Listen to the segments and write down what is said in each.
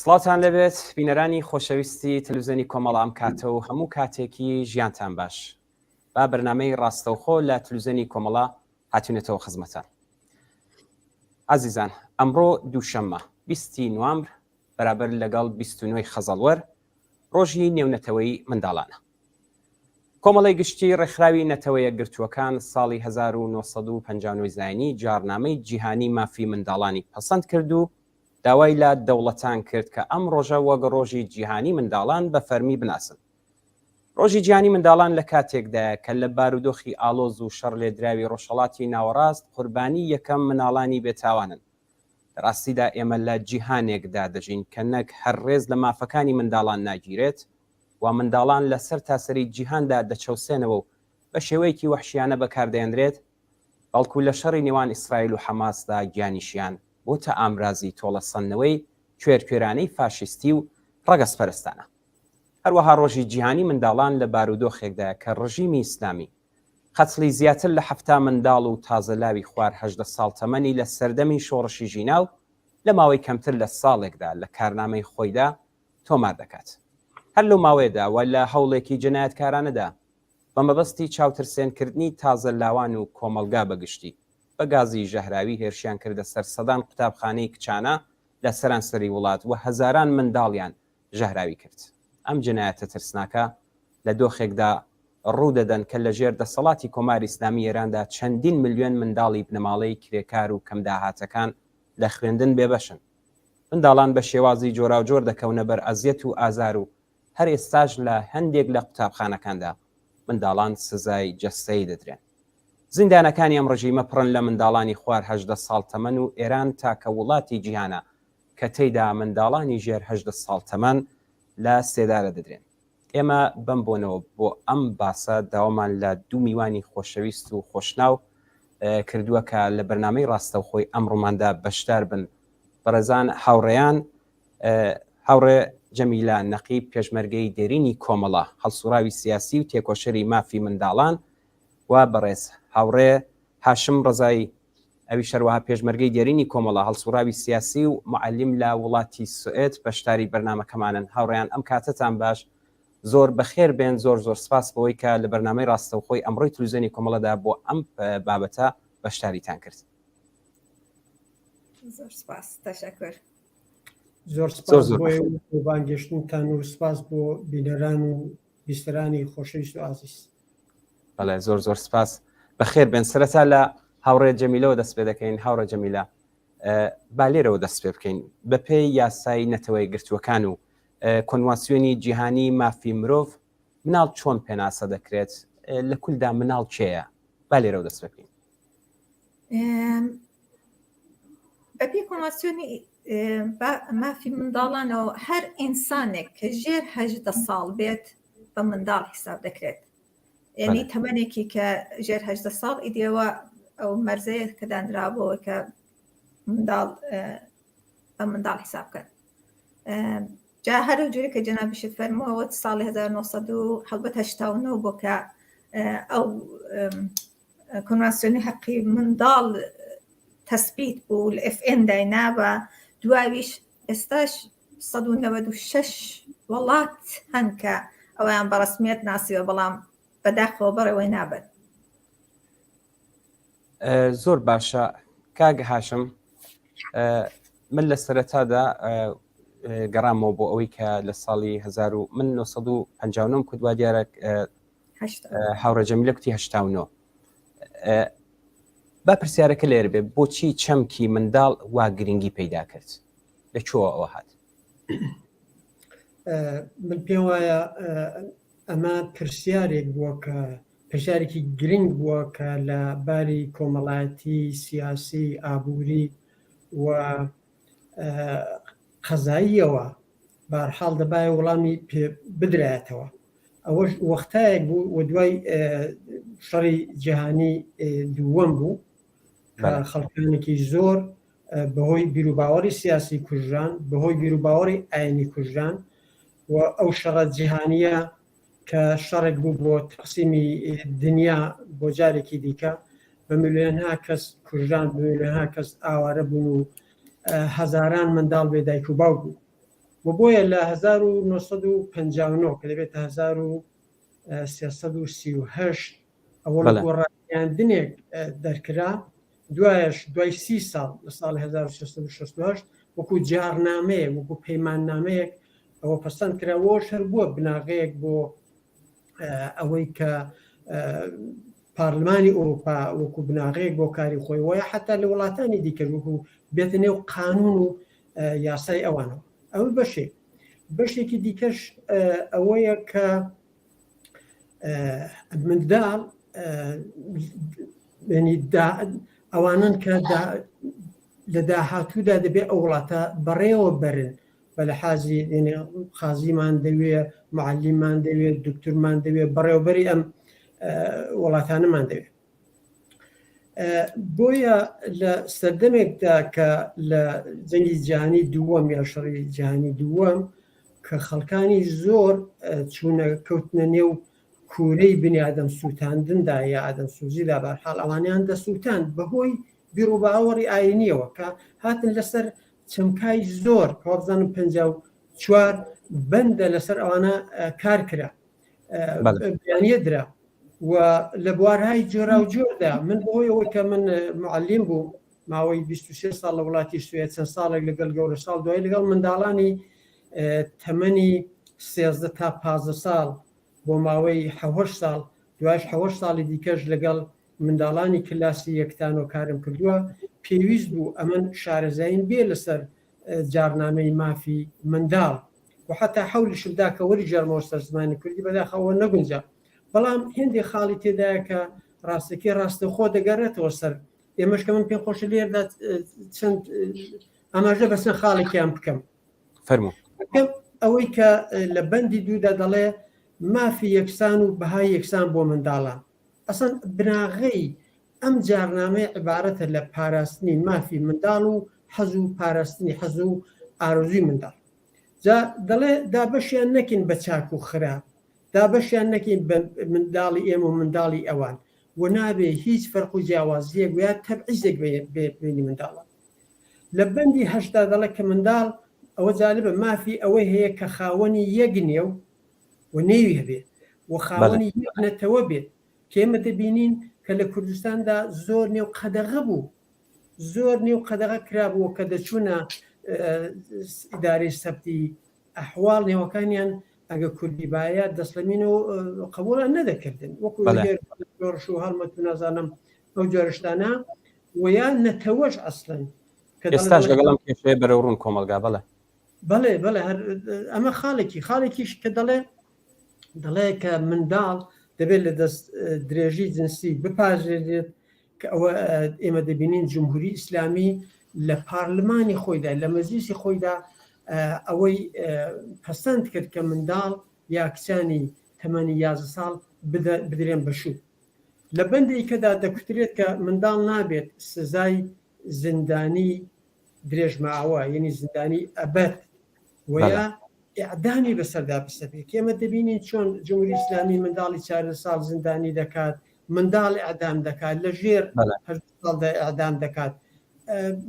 سڵاوتان لەبێت بینەرانی خۆشەویستی تەلویزیۆنی کۆمەڵ ئەم کاتە و هەموو کاتێکی ژیانتان باش. با بەرنامەی ڕاستەوخۆ لە تەلویزیۆنی کۆمەڵە هاتوونێتەوە خزمەتان. عەزیزان، ئەمڕۆ دووشەممە 20 نوامبر بەرابەر لەگەڵ 29 خەزەڵوەر ڕۆژی نێونەتەوەی منداڵانە. کۆمەڵی گشتی ڕێکخراوی نەتەوەیە گرتووەکان ساڵی 1950 زاینی جارنامەی جیهانی مافی منداڵانی پەسەند کرد و داوای لە دەوڵەتان کرد کە ئەم ڕۆژە وەک ڕۆژی جیهانی منداڵان بە فەرمی بناسن. ڕۆژی جیهانی منداڵان لە کاتێکدا کە لە بارودۆخی ئالۆز و شەڕ لێدراوی ڕۆژهەڵاتی ناوەڕاست قوربانی یەکەم مناڵانی بێتاوانن. ڕاستیدا ئێمە لە جیهانێکدا دەژین کە نەک هەر ڕێز لە مافەکانی منداڵان ناگیرێت و منداڵان لە سەر تاسەری جیهاندا دەچەوسێنەوە و بە شێوەیەکی وەحشیانە بەکاردێنرێت، بەڵکو لە شەڕی نێوان ئیسرائیل و حەماسدا گیانیشیان بۆتە ئامرازی تۆڵەسەندنەوەی کوێرکوێرانەی فاشیستی و ڕەگەزپەرستانە. هەروەها ڕۆژی جیهانی منداڵان لە بارودۆخێکدا کە ڕژیمی ئیسلامی قەتڵی زیاتر لە 7 منداڵ و تازەلاوی خوار 18 ساڵ تەمەنی لە سەردەمی شۆڕشی ژیناو لە ماوەی کەمتر لە ساڵێکدا لە کارنامەی خۆیدا تۆمار دەکات. هەر لەو ماوەیەدا و لە هەوڵێکی جنایەتکارانەدا بە مەبەستی چاوترسێنکردنی تازەلاوان و کۆمەلگا بەگشتی بە گازی ژەهراوی هێرشیان کردە سەر سەدان قوتابخانەی کچانە لە سەرانسەری وڵات و هەزاران منداڵیان ژەهراوی کرد. ئەم جنایەتە ترسناکە لە دۆخێکدا ڕوو دەدەن کە لە ژێر دەسەڵاتی کۆماری ئیسلامی ئێراندا چەندین ملیۆن منداڵی بنەماڵەی کرێکار و کەمداهاتەکان لە خوێندن بێبەشن. منداڵان بە شێوازی جۆراوجۆر دەکەونە بەر ئەزیەت و ئازار و هەر ئێستاش لە هەندێک لە قوتابخانەکاندا منداڵان سزای جەستەیی دەدرێن. زیندانەکانی ئەم ڕژیمە پڕن لە منداڵانی خوار 18 ساڵ تەمەن و ئێران تاکە وڵاتی جیهانە کە تێیدا منداڵانی ژێر 18 ساڵ تەمەن لە سێدارە دەدرێن. ئێمە بم بۆنەوە بۆ ئەم باسە داوامان لە دوو میوانی خۆشەویست و خۆشناو کردووە کە لە بەرنامەی ڕاستەوخۆی ئەمڕۆماندا بەشدار بن. بەڕێزان هاوڕێیان هاوڕێ جەمیلە نەقیب پێشمەرگەی دێرینی کۆمەڵە هەڵسوراوی سیاسی و تێکۆشەری مافی منداڵان و بەڕێز هاوڕێ هاشم ڕزایی ئەوی شەروەها پێشمەرگەی دێرینی کۆمەڵە هەڵسوراوی سیاسی و معلم لە وڵاتی سوئێت بەشداری بەرنامەکەمانن. هاوڕێیان ئەم کاتتان باش، زۆر بەخێر بێن، زۆر سپاس بەوەی کە لە بەرنامەی ڕاستەوخۆی ئەمڕۆی تەلەڤیزیۆنی کۆمەڵەدا بۆ ئەم بابەتە بەشداریتان کرد. زۆر سپاس، تەشەکر. زۆر سپاس بۆ بانگەشتنتان و سپاس بۆ بینەران و بیستەرانی خۆشەویست و ئازیز. بەڵێ زۆر سپاس، بەخێر بێن. سەرەتا لە هاوڕێ جەمیلەوە دەست پێ دەکەین. هاوڕێ جەمیلە، با لێرەوە دەست پێ بکەین بە پێی یاسای نەتەوەی گرتووەکان و کۆنواسیۆنی جیهانی مافی مرۆڤ مناڵ چۆن پێناسە دەکرێت، لە کولدا مناڵ کێیە؟ با لێرەوە دەست پێ بکەین. بەپێی کۆنواسیۆنی مافی منداڵانەوە هەر ئینسانێک کە ژێر 18 ساڵ بێت بە منداڵ حساب دەکرێت. یعنی تەمەنێکی کە ژێر 18 ساڵ ئیدێەوە ئەو مەرزەیە کە دانرابەوە کە منداڵ بە منداڵ حساب بکەن. جا هەرو جوری کە جەنابیشت فەرمووەوە ساڵی 1989 بۆ کە ئەو کۆنواسیۆنی حەقی منداڵ تەسبیت بوو لە FN داینا بە دواویش ئێستاش 196 وڵات هەن کە ئەویان بەڕسمیەت ناسیوە، بەڵام بەداخەوە بەڕێوەی نابێت. زۆر باشە کاگە هاشم، من لە سەرەتادا گەڕامەوە بۆ ئەوەی کە لە ساڵی 1950 کودوا دیارە هاوڕێ جەمیلە کوتی 89. با پرسیارەکە لێرە بێ بۆچی چەمکی منداڵ وا گرنگی پەیدا کرد، لەکوێوە ئەوە هات؟ من پێم وایە ئەمە پرسیارێک بووە کە پرسیارێکی گرنگ بووە کە لە باری کۆمەڵایەتی سیاسی ئابووری و قەزاییەوە بەهەرحاڵ دەبایە وەڵامی پێ بدرایەتەوە. ئەوەش وەختایەک بوو و دوای شەڕی جیهانی دووەم بوو کە خەڵکانێکی زۆر بەهۆی بیرروباوەڕی سیاسی کوژران، بەهۆی بیرروباوەڕی ئاینی کوژران و ئەو شەڕە جیهانیە کە شەڕێک بوو بۆ تەقسیمی دنیا بۆ جارێکی دیکە، بە ملیۆنها کەس کوژران، بە ملیۆنها کەس ئاوارە بوون و هەزاران منداڵ بێدایک و باوک بوو. و بۆیە لە 1950 کە دەبێت 1338 ئەوە گۆڕاندنێک دەرکرا دوای 30 ساڵ لە ساڵی 1668 وەکو جارنامەیە وەکو پەیماننامەیەک ئەوە پەسەند کراوە شەر بووە بناغەیەک بۆ ئەوەی کە پارلمانی ئەوروپا وەکو بناغەیەک بۆ کاری خۆی وایە حتا لە وڵاتانی دیکە وەکو بێتە نێو قانون و یاسای ئەوانەوە ئەوە بەشێکی دیکەش ئەوەیە کە منداڵ ئەوانن کە لە داهاتوودا دەبێت ئەو وڵاتە بەڕێوە بەرن بە لە حازی خازیمان دەوێت معلیمان دەوێت دکتورمان دەوێت بەڕێوەبەری ئەم وڵاتانەمان دەوێت بۆیە لە سەردەمێکدا کە لە جەنگی جیهانی دووەم یا شەڕی جیهانی دووەم کە خەڵکانی زۆر چوونە کەوتنە نێو کوورەی بنیادەم سووتاندندا یا ئادەم سوزیدا بەرحاڵ ئەوانیان دەسووتاند بەهۆی بیرروباوەڕی ئاینیەوە کە هاتن لەسەر چەمکای زۆر کابزانم 54 بەندە لەسەر ئەوانە کار کرا بیانیە درا و لە بوارهای جۆرا و جۆردا من بۆی ئەوەی کە من معلم بوو ماوەی 23 ساڵ لە وڵاتی سوێد چەند ساڵێک لەگەڵ گەورە ساڵ دوای لەگەڵ منداڵانی تەمەنی 13 تا 15 ساڵ بۆ ماوەی 7 ساڵ دوایش 7 ساڵی دیکەش لەگەڵ منداڵانی کلاسی یەکتان و کارم کردووە پێویست بوو ئەمن شارەزایین بێ لەسەر جارنامەی مافی منداڵ و حتا حولشدا کە وەری ژەرمەوە سەر زمانی کوردی بەداخەوە نەگونجا بەڵام هێندی خاڵی تێدایە کە ڕاستەکە ڕاستەخۆ دەگەڕێتەوە سەر ئێمەش کە من پێم خۆشە لێردا چەند ئاماژە بەسەر خاڵێکیان بکەم فەرموو ئەوەی کە لە بەندی دوودا دەڵێ مافی یەکسان و بەهای یەکسان بۆ منداڵان ئەسەن بناغەی ئەم جارنامەی عیبارەتە لە پاراستنی مافی منداڵ و حەز و پاراستنی حەز و ئارزوی منداڵ دەڵێ دابەشیان نەکەین بە چاک و خراپ دابەشیان نەکەین بە منداڵی ئێمە و منداڵی ئەوان و نابێ هیچ فەرق و جیاوازیەک ویا تەبعیزێک بینی منداڵە لە بەندی هەشتا دەڵێ کە منداڵ ئەوە جالبە مافی ئەوەی هەیە کە خاوەنی یەک نێو و نێوی هەبێت و خاوەنی یەک نەتەوە بێت کێمە دەبینین کە لە کوردستاندا زۆر نێو قەدەغە بوو زۆر نێو قەدەغە کرابووە کە دەچوونە ئیدارەی سەبتی ئەحواڵ نێوەکانیان ئەگە کوردی باە دەسڵەمینەوە قبولە نەدەکردن وەکو گۆڕش و هەڵمەت و نازانم ئەو جۆرشتانە ویان نەتەوەش ئەسڵن ئێستاش لەگەڵم کێشەیە بەرەو ڕوون کۆمەلگا بەڵێ ئەمە خاڵێکیش کە دەڵێ کە منداڵ دەبێت لە دەست درێژی جنسی بپاژێت کە ئەوە ئێمە دەبینین جمهوری ئیسلامی لە پارلمانی خۆیدا لە مەجلیسی خۆیدا ئەوەی پەسەند کرد کە منداڵ یا کچانی تەمەنی 11 ساڵ بدرێن بەشوو لە بەندی کەدا دەکوترێت کە منداڵ نابێت سزای زندانی درێژماوە یعنی زندانی ئەبەد ویا ئیعدامی بەسەردا بسەبێت ئێمە دەبینین چۆن جمهوری ئیسلامی منداڵی 4 ساڵ زندانی دەکات منداڵ ئیعدام دەکات لە ژێر 8 ساڵدا ئیعدام دەکات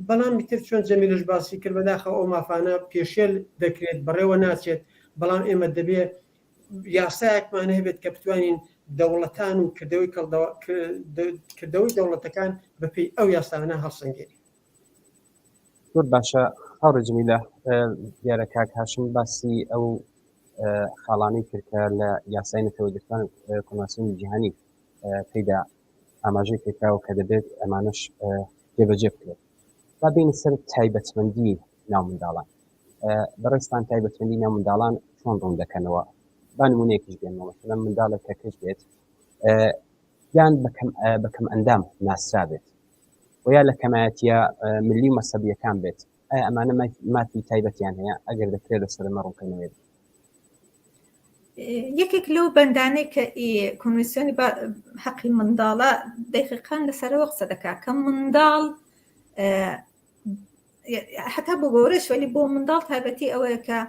بەڵام تر چۆن جەمیلش باسی کرد بەداخەوە ئەو مافانە پێشێل دەکرێت بەڕێوە ناچێت بەڵام ئێمە دەبێت یاسایەکمانە هەبێت کە بتوانین دەوڵەتان و کردەوەی دەوڵەتەکان بەپێی ئەو یاسانە هەڵسەنگێنی زۆر باشە هاوڕێ جەمیلە دیارە کاک هاشم باسی ئەو خاڵانەی کردکە لە یاسای نەتەوەگرتوان کۆماسیۆنی جیهانی پێیدا ئاماژەی پێکراوە کە دەبێت ئەمانەش جێبەجێ بکرێت با بینی سەر تایبەتمەندی ناو منداڵان بەڕێستان تایبەتمەندی ناو منداڵان چۆن ڕوون دەکەنەوە با نمونەیەکیش بێنەوە مثلا منداڵێک کە کەس بێت یان بەکەم ئەندام ناسرا بێت و یا لە کەمایەتیە ملی و مەسەبیەکان بێت ئایا ئەمانە مافی تایبەتیان هەیە ئەگەر دەکرێت لەسەر ئەمە ڕوونکردنەوە یەکێک لەو بەندانەی کە کۆمیسیۆنی حەقی منداڵە دەقیقان لەسەرەوە قسە دەکات کە منداڵ حتا بۆ گەورەش وەلی بۆ منداڵ تایبەتی ئەوەیە کە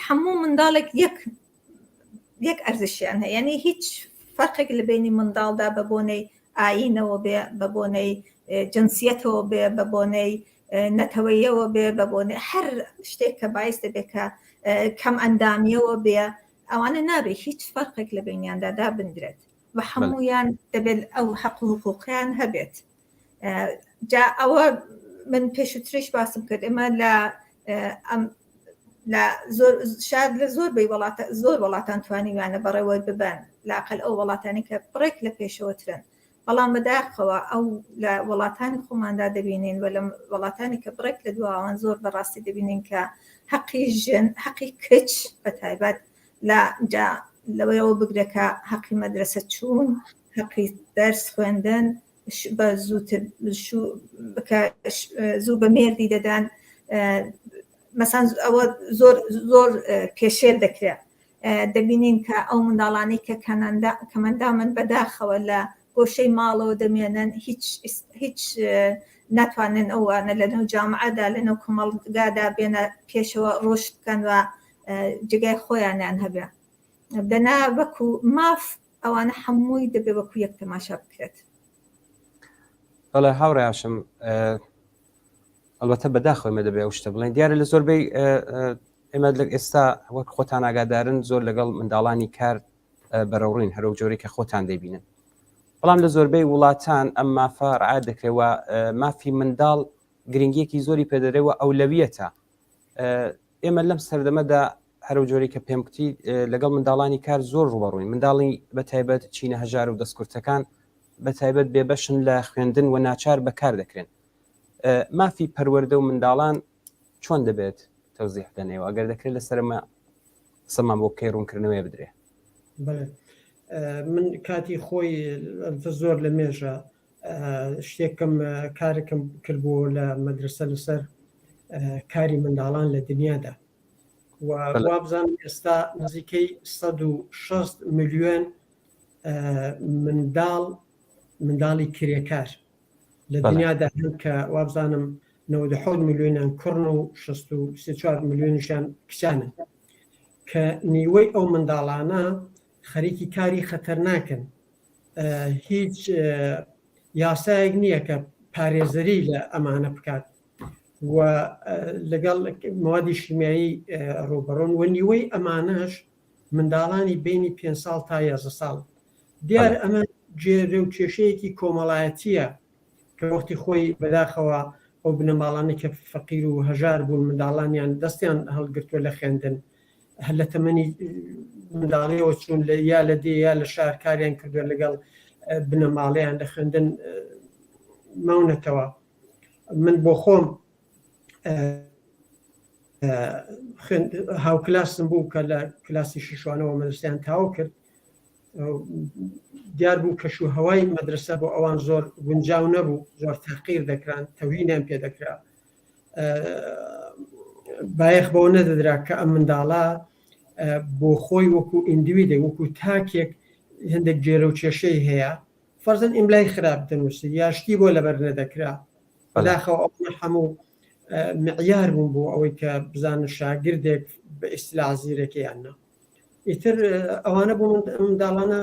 هەموو منداڵێک یەک ئەرزشیان هەیە یعنی هیچ فەرقێک لە بینی منداڵدا بە بۆنەی ئاینەوە بێ بە بۆنەی جنسیەتەوە بێ بە بۆنەی نەتەوەیەوە بێ بەبوون هەر شتێک کە باعث دەبێت کە کەم ئەندامیەوە بێ ئەوانە نابێ هیچ فەرقێک لە بینیاندادا بندرێت بە هەمویان دەبێت ئەو حەق و حقوقیان هەبێت. جا ئەوە من پێشووتریش باسم کرد ئێمە شاید لە زۆر وڵاتان توانیوانە بەڕێوەی ببن لاقل ئەو وڵاتانی کە بڕێک لە پێشەوەترن، بەڵام بەداخەوە ئەو لە وڵاتانی خۆماندا دەبینین و لە وڵاتانی کە بڕێک لە دواوان زۆر بەڕاستی دەبینین کە حەقی ژن حەقی کچ بە تایبەت لەوەیەوە بگرێکە حەقی مەدرسە چوون، حەقی دەرس خوێندن بە زوو بە مێردی دەدان، مەسەن ئەوە زۆر پێشێل دەکرێت. دەبینین کە ئەو منداڵانی کە کەمەندا من بەداخەوە لە گۆشەی ماڵەوە دەمێنن هیچ ناتوانن ئەوانە لەنەو جامعەدا لەنەو کۆمەڵگادا بێنە پێشەوە ڕۆشت بکەن و جگای خۆیانیان هەبێ دەنا وەکو ماف ئەوانە هەمووی دەبێ وەکو یەک تەماشا بکرێت. بەڵێ هاوڕێیاشم ئەلبەتە بەداخەوە ئێمە دەبێ ئەو شتە بڵێن دیارە لە زۆربەی ئێمە ئێستا وەک خۆتان ئاگادارن زۆر لەگەڵ منداڵانی کار بەرەوڕین هەرو جۆری کە خۆتان دەبینن، بەڵام لە زۆربەی وڵاتان ئەم مافە ڕعات دەکرێەوە مافی منداڵ گرنگیەکی زۆری پێدەرێەوە ئەولەویەتە. ئێمە لەم سەردەمەدا هەرو جۆری کە پێم کوتی لەگەڵ منداڵانی کار زۆر ڕوبەڕووین، منداڵی بەتایبەت چینە هەژار و دەستکورتەکان بەتایبەت بێبەشن لە خوێندن و ناچار بەکار دەکرێن. مافی پەروەردە و منداڵان چۆن دەبێت تەوزیح دەنێەوە ئەگەر دەکرێت لەسەرمە قسەمان بۆ کەی ڕوونکردنەوەی بدرێ؟ من کاتی خۆی زۆر لە مێژە شتێکم کارێکم کردبوو لە مەدرسە لەسەر کاری منداڵان لە دنیادا و وابزانم ئێستا نزیکەی 160 ملیۆن منداڵی کرێکار لە دنیادا هەن کە وابزانم 97 ملیۆنیان کوڕن و 64 ملیۆنیشیان کچانن کە نیوەی ئەو منداڵانە خەریکی کاری خەتەرناکن. هیچ یاسایەک نییە کە پارێزەری لە ئەمانە بکات و لەگەڵ موادی شیمیایی ڕوبەڕۆن و نیوەی ئەمانەش منداڵانی بینی 5 ساڵ تا 11 ساڵ. دیار ئەمە جێرە و کێشەیەکی کۆمەڵایەتیە کە وەختی خۆی بەداخەوە ئەو بنەماڵانی کە فەقیر و هەژار بوون منداڵانیان دەستیان هەڵگرتووە لە خوێندن هەر لە تەمەنی منداڵیەوە چوون یا لە دێ یا لە شارکاریان کردووە لەگەڵ بنەماڵیان لە خوێندن ماونەتەوە. من بۆ خۆم هاوکلاسم بوو کە لە کلاسی ششوانەوە مەدرسیان تاو کرد، دیار بوو کەش و هەوای مەدرسە بۆ ئەوان زۆر گونجاو نەبوو، زۆر تاقیر دەکران، تەوینیان پێ دەکرا. بایەخ بەوە نەدەدرا کە ئەم منداڵە بۆ خۆی وەکو ئیندیویدە وەکو تاکێک هەندێک جێرە و کێشەی هەیە، فەرزەن ئیملای خراپ دەنووسی یا شتی بۆ لەبەر نەدەکرا. بەداخەوە ئەوە هەموو معیار بوون بۆ ئەوەی کە بزانە شاگردێک بە ئیستیلاح زیرەکەیاننا. ئیتر ئەوانە بوو منداڵانە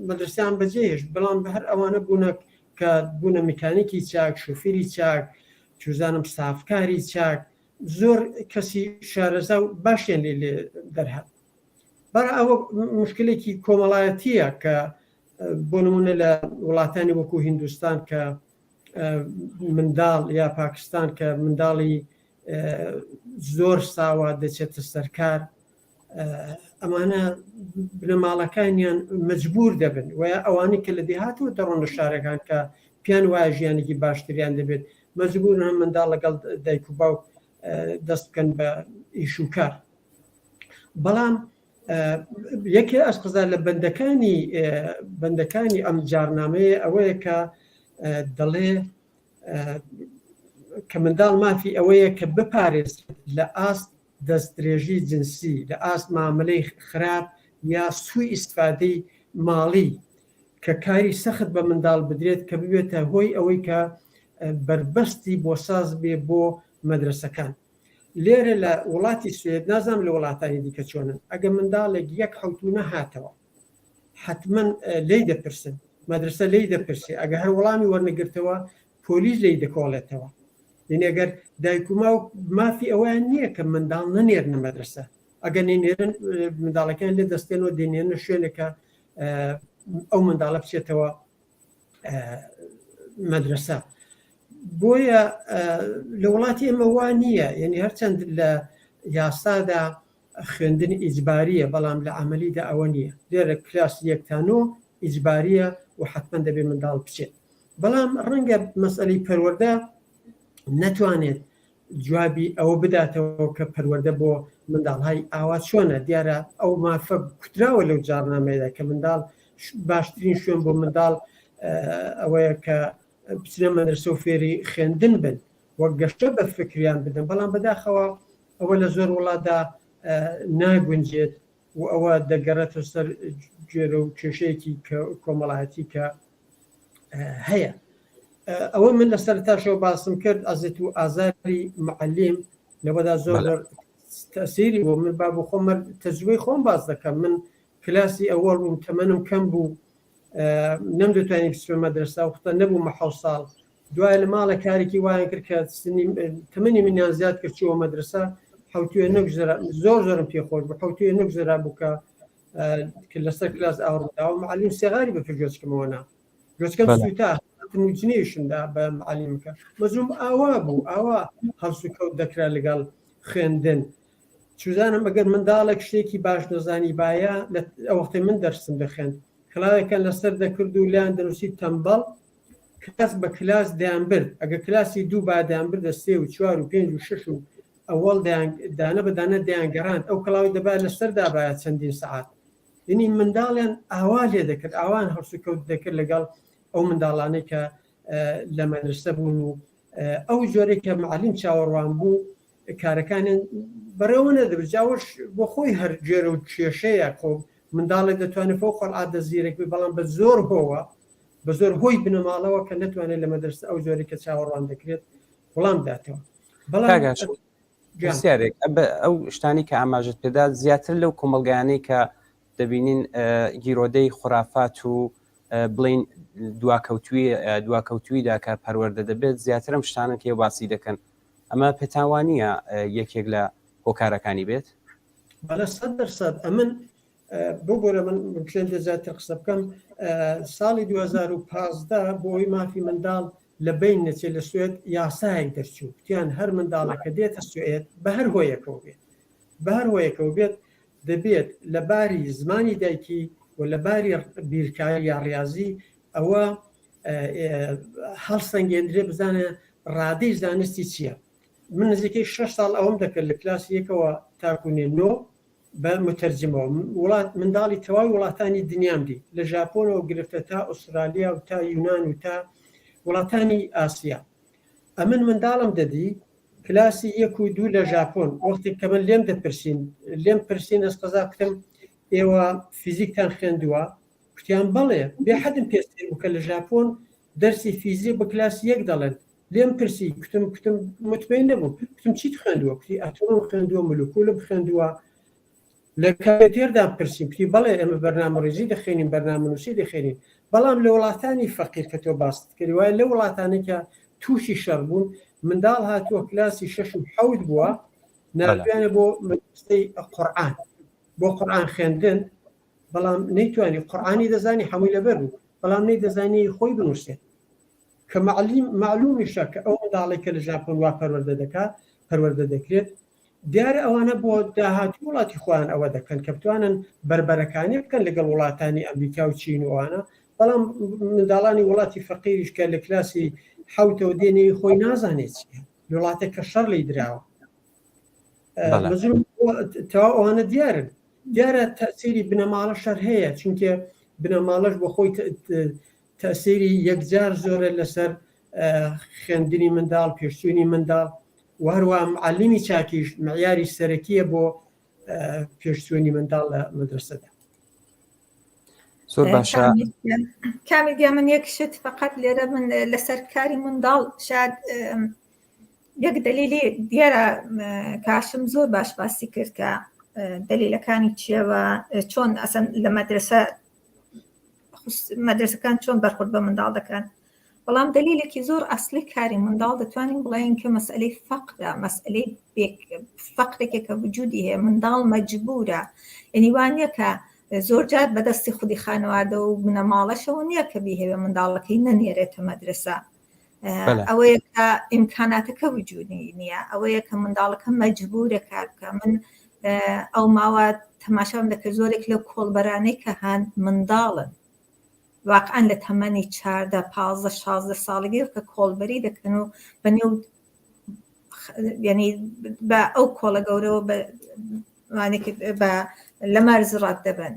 مەدرسیان بەجێهێشت، بەڵام بە هەر ئەوانە بوونە کە بوونە میکانیکی چاک، شوفیری چاک، چوزانم سافکاری چاک، زۆر کەسی شارەزا و باشیان لێ دەرهات. بەڕە ئەوە مشکلێکی کۆمەڵایەتیە کە بۆ نمونە لە وڵاتانی وەکو هیندوستان کە منداڵ یا پاکستان کە منداڵی زۆر ساوە دەچێتە سەرکار، ئەمانە بنەماڵەکانیان مەجبور دەبن و ئەوانی کە لە دێهاتەوە دەڕۆن لە شارەکان کە پیان وایە ژیانێکی باشتریان دەبێت مەجبورن هەم منداڵ لەگەڵ دایک و باوک دەست بکەن بە ئیش و کار. بەڵام یەکێ ئەسقزا لە بەندەکانی ئەم جارنامەیە ئەوەیە کە دەڵێ کە منداڵ مافی ئەوەیە کە بپارێز لە ئاست دەستدرێژی جنسی، لە ئاست مامەلەی خراپ یا سوی ئیسفادەی ماڵی کە کاری سەخت بە منداڵ بدرێت کە ببێتە هۆی ئەوەی کە بربەستی بۆ ساز بێ بۆ مەدرسەکان. لێرە لە وڵاتی سوێد نازانم لە وڵاتانی دیکە چۆنن، ئەگە منداڵێک یەک حوتو نەهاتەوە حتمما لی دەپرسن، مەدرسە لی دەپرسی، ئەگە هەر وەڵامی وەرنەگرتەوە پۆلیس لی دەکۆڵێتەوە یعنی ئەگەر دایکوما و مافی ئەویان نییە کە منداڵ نەنێرنە مەدرسە ئەگەر نێنێرن منداڵەکان لێ دەستێنەوە دێنێنە شوێنێکە ئەو منداڵە بچێتەوە مەدرسە بۆیە لە وڵاتی ئێمە وا نییە یعنی هەرچەند لە یاسادا خوێندن ئیجباریە بەڵام لە عملیدا ئەوە نییە لێرە کلاس یەکتانۆ ئیجباریە و حتمما دەبێت منداڵ بچێت بەڵام ڕەنگە مەسئلەی پەروەردە نەتوانێت جوابی ئەوە بداتەوە کە پەروەردە بۆ منداڵهای ئاوا چۆنە دیارە ئەو مافە کوتراوە لەو جارنامەیەدا کە منداڵ باشترین شوێن بۆ منداڵ ئەوەیە کە بچنە مەدرسە و فێری خوێندن بن وەک گەشتە بە فکریان بدەن بەڵام بەداخەوە ئەوە لە زۆر وڵاتدا ناگونجێت و ئەوە دەگەڕێتە سەر گوێرە و کێشەیەکی کۆمەڵایەتی کە هەیە ئەوە من لە سەرتاشەوە باسم کرد ئازێت و ئازاری معلم لەوەدا زۆر تەسیری بۆ من با بۆ خۆمە تەجوبەی خۆم باز دەکەم من کلاسی ئەوەڵ بووم تەمەنم کەم بوو نەمدەتوانانی بچمە مەدرسە وقتە نەبوومە 7 ساڵ دوای لە ماڵە کارێکی وایە کرد کە تەمەنی منیان زیاد کرد چووە مەدرسە حوتوێ نەگوزرا زۆرم پێخۆش بوو حوتوێ نەگوزرا بوو کە لەسەر کلاس ئاوڕداوە معلم سێغاری بە گوێچکەمەوەنا گوێچکەم سوتا جنێشندا بە معلمکە مەزوم ئاوا بوو ئاوا هەڵس و کەوت دەکرا لەگەڵ خوێندن چوزانم ئەگەر منداڵێک شتێکی باش نەزانی باە ئەو وەختی من دەرسم دەخێن کلاوێکەکە لەسەر دەکرد و لیان دەنووسی تەمبەڵ کلاس بە کلاس دەیانبرد ئەگە کلاسی دوو بادیان بردە 3 و 4 و 5 و 6 و ئەوەڵ دانە بەدانە دەیانگەڕاند ئەو کلااوی دەبات لەسەر دابایە چەندین سعات یعنی منداڵیان ئاوا لێ دەکرد ئاوان هەڵس و کەوت دەکرد لەگەڵ ئەو منداڵانەی کە لە مەدرسە بوون و ئەو جۆرێک کە معلم چاوەڕوان بوو کارەکانیان بەرەوە نەدەبجاوش بۆ خۆی هەر گوێرە و کێشەیە خۆ منداڵێک دەتوانێت فۆ خەڵعادە زیرێک بەڵام بە زۆر هۆوە بە زۆر هۆی بنەماڵەوە کە نەتوانێت لە مەدرسە ئەو جۆرێک کە چاوەڕوان دەکرێت وەڵام داتەوە پرسیارێک ئەو شتانی کە ئاماژت پێدا زیاتر لەو کۆمەلگایانەی کە دەبینین گیرۆدەی خورافات و بڵین دواکەوتویدا کە پەروەردە دەبێت زیاتر ئەم شتانە کێ باسی دەکەن ئەمە پێتاوانیە یەکێک لە هۆکارەکانی بێت بەڵە 100% ئەمن بۆ گۆرە من بکشێن دەزیاتر قسە بکەم ساڵی 2015 بۆی مافی منداڵ لە بین نەچێت لە سوێت یاسایەک دەرچوو تیان هەر منداڵەکە دێتە سوێت بە هەر هۆیەکەوە بێت بە هەر هۆیەکەوە بێت دەبێت لە باری زمانی دایکی و لە باری بیرکاری یا ڕاضی ئەوە هەڵسەنگێنرێ بزانە ڕادەی زانستی چییە من نزیکەی 6 ساڵ ئەوم دەکرد لە کلاسی یەکەوە تاکوونێنۆ بە متەرجمەوە وڵات منداڵی تەواوی وڵاتانی دنیام دی لە ژاپۆنەوە گرفتە تا ئوسترالیا و تا یونان و تا وڵاتانی ئاسیا ئەمن منداڵم دەدی کلاسی 1 و 2 لە ژاپۆن وەختی کە من لێم پرسین ئەسقەزا کتم ئێوە فیزیکتان خوێندووە کوتیان بەڵێ بێ حەدم پێستێ بکە لە ژاپۆن دەرسی فیزیک بە کلاسی 1 دەڵێن لێم پرسی کتم متمەین نەبوو کتم چیت خوێندووە کوتی ئەتۆم خوێندووە مولکولم خوێندووە لە کاتێردا پرسیم کوتی بەڵێ ئێمە بەرنامەڕێژی دەخوێنین بەرنامەنووسی دەخوێنین بەڵام لە وڵاتانی فەقیر کە تۆ باست کردی وایە لە وڵاتانێکە تووشی شەڕ بوون منداڵ هاتووە کلاسی 6 و 7 بووە ناتوانێت بۆ مەدرسەی قورئان بۆ قورئان خوێندن بەڵام نەیتوانی قورئانی دەزانی هەمووی لەبەر بوو بەڵام نەیدەزانی خۆی بنووسێت کە معلومیشە کە ئەو منداڵێکە لە ژاپۆن وا پەروەردە دەکات پەروەردە دەکرێت دیارە ئەوانە بۆ داهاتی وڵاتی خۆیان ئەوە دەکەن کە بتوانن بربەرەکانی بکەن لەگەڵ وڵاتانی ئەمریکا و چین وانە بەڵام منداڵانی وڵاتی فەقیریش کە لە کلاسی حوتەوە دێنەی خۆی نازانێت چیە وڵاتێک کە شەڕ لی دراوە تەواو ئەوانە دیارە تەسیری بنەماڵە شەر هەیە چونکە بنەماڵەش بۆ خۆی تەسیری یەکجار زۆرە لەسەر خوێندنی منداڵ پێشچوونی منداڵ وهروە معلمی چاکیش معیاری سەرەکیە بۆ پێشچوونی منداڵ لە مەدرسەدا زۆر باشە کامی دیا من یەکشت فقط لێرە من لەسەر کاری منداڵ شاید یەک دلیلی دیارە کاشم زۆر باش باسی کرد کە دلیلەکانی چیەوە چۆن ئەسەن لە مەدرسەکان چۆن بەرخورد بە منداڵ دەکەن بەڵام دلیلێکی زۆر ئەسلی کاری منداڵ دەتوانین بڵێن کە مەسئلەی فەقرە، مەسئلەی فەقرێکێک کە وجودی هەیە، منداڵ مەجبورە، یعنی وانە کە زۆر جار بەدەستی خودی خانەوادە و بنەماڵەشەوە نییە کە بیهێوێ منداڵەکەی نەنێرێتە مەدرسە، ئەوەیە کە ئیمکاناتەکە وجودی نییە، ئەوەیە کە منداڵەکە مەجبورە کار بکە. من ئەو ماوە تەماشام دەکرد زۆرێک لەو کۆڵبەرانەی کە هەن منداڵن، واقعا لە تەمەنی 14-15-16 ساڵگی کە کۆڵبەری دەکەن و بەنێو ینی بە ئەو کۆڵە گەورەوە بە لە مەرزڕات دەبن.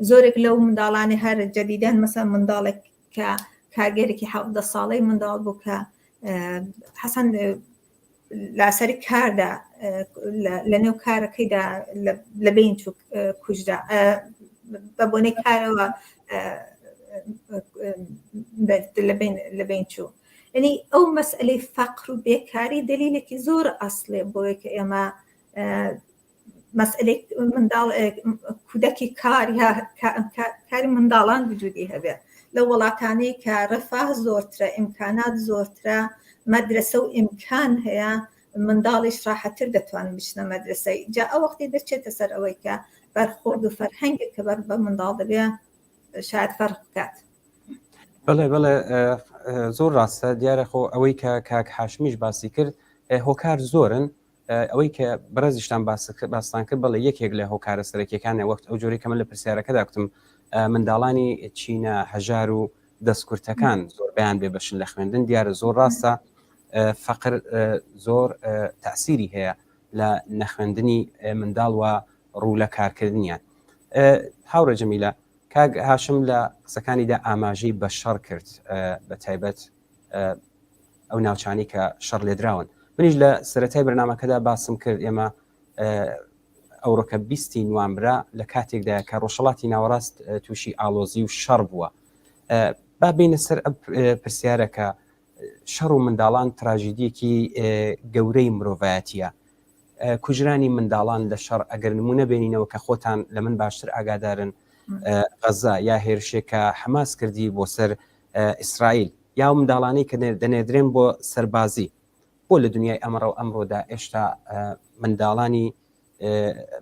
زۆرێک لەو منداڵانی هەر جەدیدان مەسەن منداڵێک کە کارگەرێکی 17 ساڵەی منداڵ بوو کە حەسەن لاسەری کاردا لە نێو کارەکەیدا لە بین چوو کوژرا بە بۆنەی کارەوە لە بین چوو. یعنی ئەو مەسئلەی فەقر و بێکاری دلیلێکی زۆر ئەسڵێ بۆیە کە ئێمە مەسئلەی منداڵ کودەکی کاری منداڵان وجودی هەبێ لە وڵاتانەی کە ڕەفاه زۆرترە، ئیمکانات زۆرترە، مەدرسە و ئیمکان هەیە، منداڵیش ڕاحەتر دەتوانن بچنە مەدرسەی. جا ئەو وەختی دەچێتە سەر ئەوەی کە بەرخۆرد و فەرهەنگێک کە بە منداڵ دەبێ شاید فەرق بکات. بەڵێ زۆر ڕاستە، دیارە خۆ ئەوەی کە کاک حاشمیش باسی کرد هۆکار زۆرن، ئەوەی کە بەرەزیشتان باستان کرد بەڵێ یەکێک لە هۆکارە سەرەکیەکانە وەخت ئەو جۆری کە من لە پرسیارەکەدا گوتم منداڵانی چینە هەژار و دەستکورتەکان زۆر بەیان بێ بەشن لە خوێندن، دیارە زۆر ڕاستە فەقر زۆر تەسیری هەیە لە نەخوێندنی منداڵ و ڕوو لە کارکردنیان. هاوڕە جەمیلە، کاک هاشم لە قسەکانیدا ئاماژەی بە شەڕ کرد، بە تایبەت ئەو ناوچانی کە شەڕ لێدراون. منیش لە سەرەتای بەرنامەکەدا باسم کرد ئێمە ئەوڕۆکە 20 نوامبرە لە کاتێکدا کە ڕۆژهەڵاتی ناوەڕاست تووشی ئالۆزی و شەڕ بووە. با بینە سەر پرسیارەکە شەڕ و منداڵان تراژیدیەکی گەورەی مرۆڤایەتیە. کوژرانی منداڵان لە شەڕ ئەگەر نمونە بینینەوە کە خۆتان لە من باشتر ئاگادارن، غەزا یا هێرشێکە حەماس کردی بۆ سەر ئیسرائیل، یا منداڵانەی کە دەنێدرێن بۆ سەربازی، بۆ لە دنیای ئەمڕۆدا ئێشتا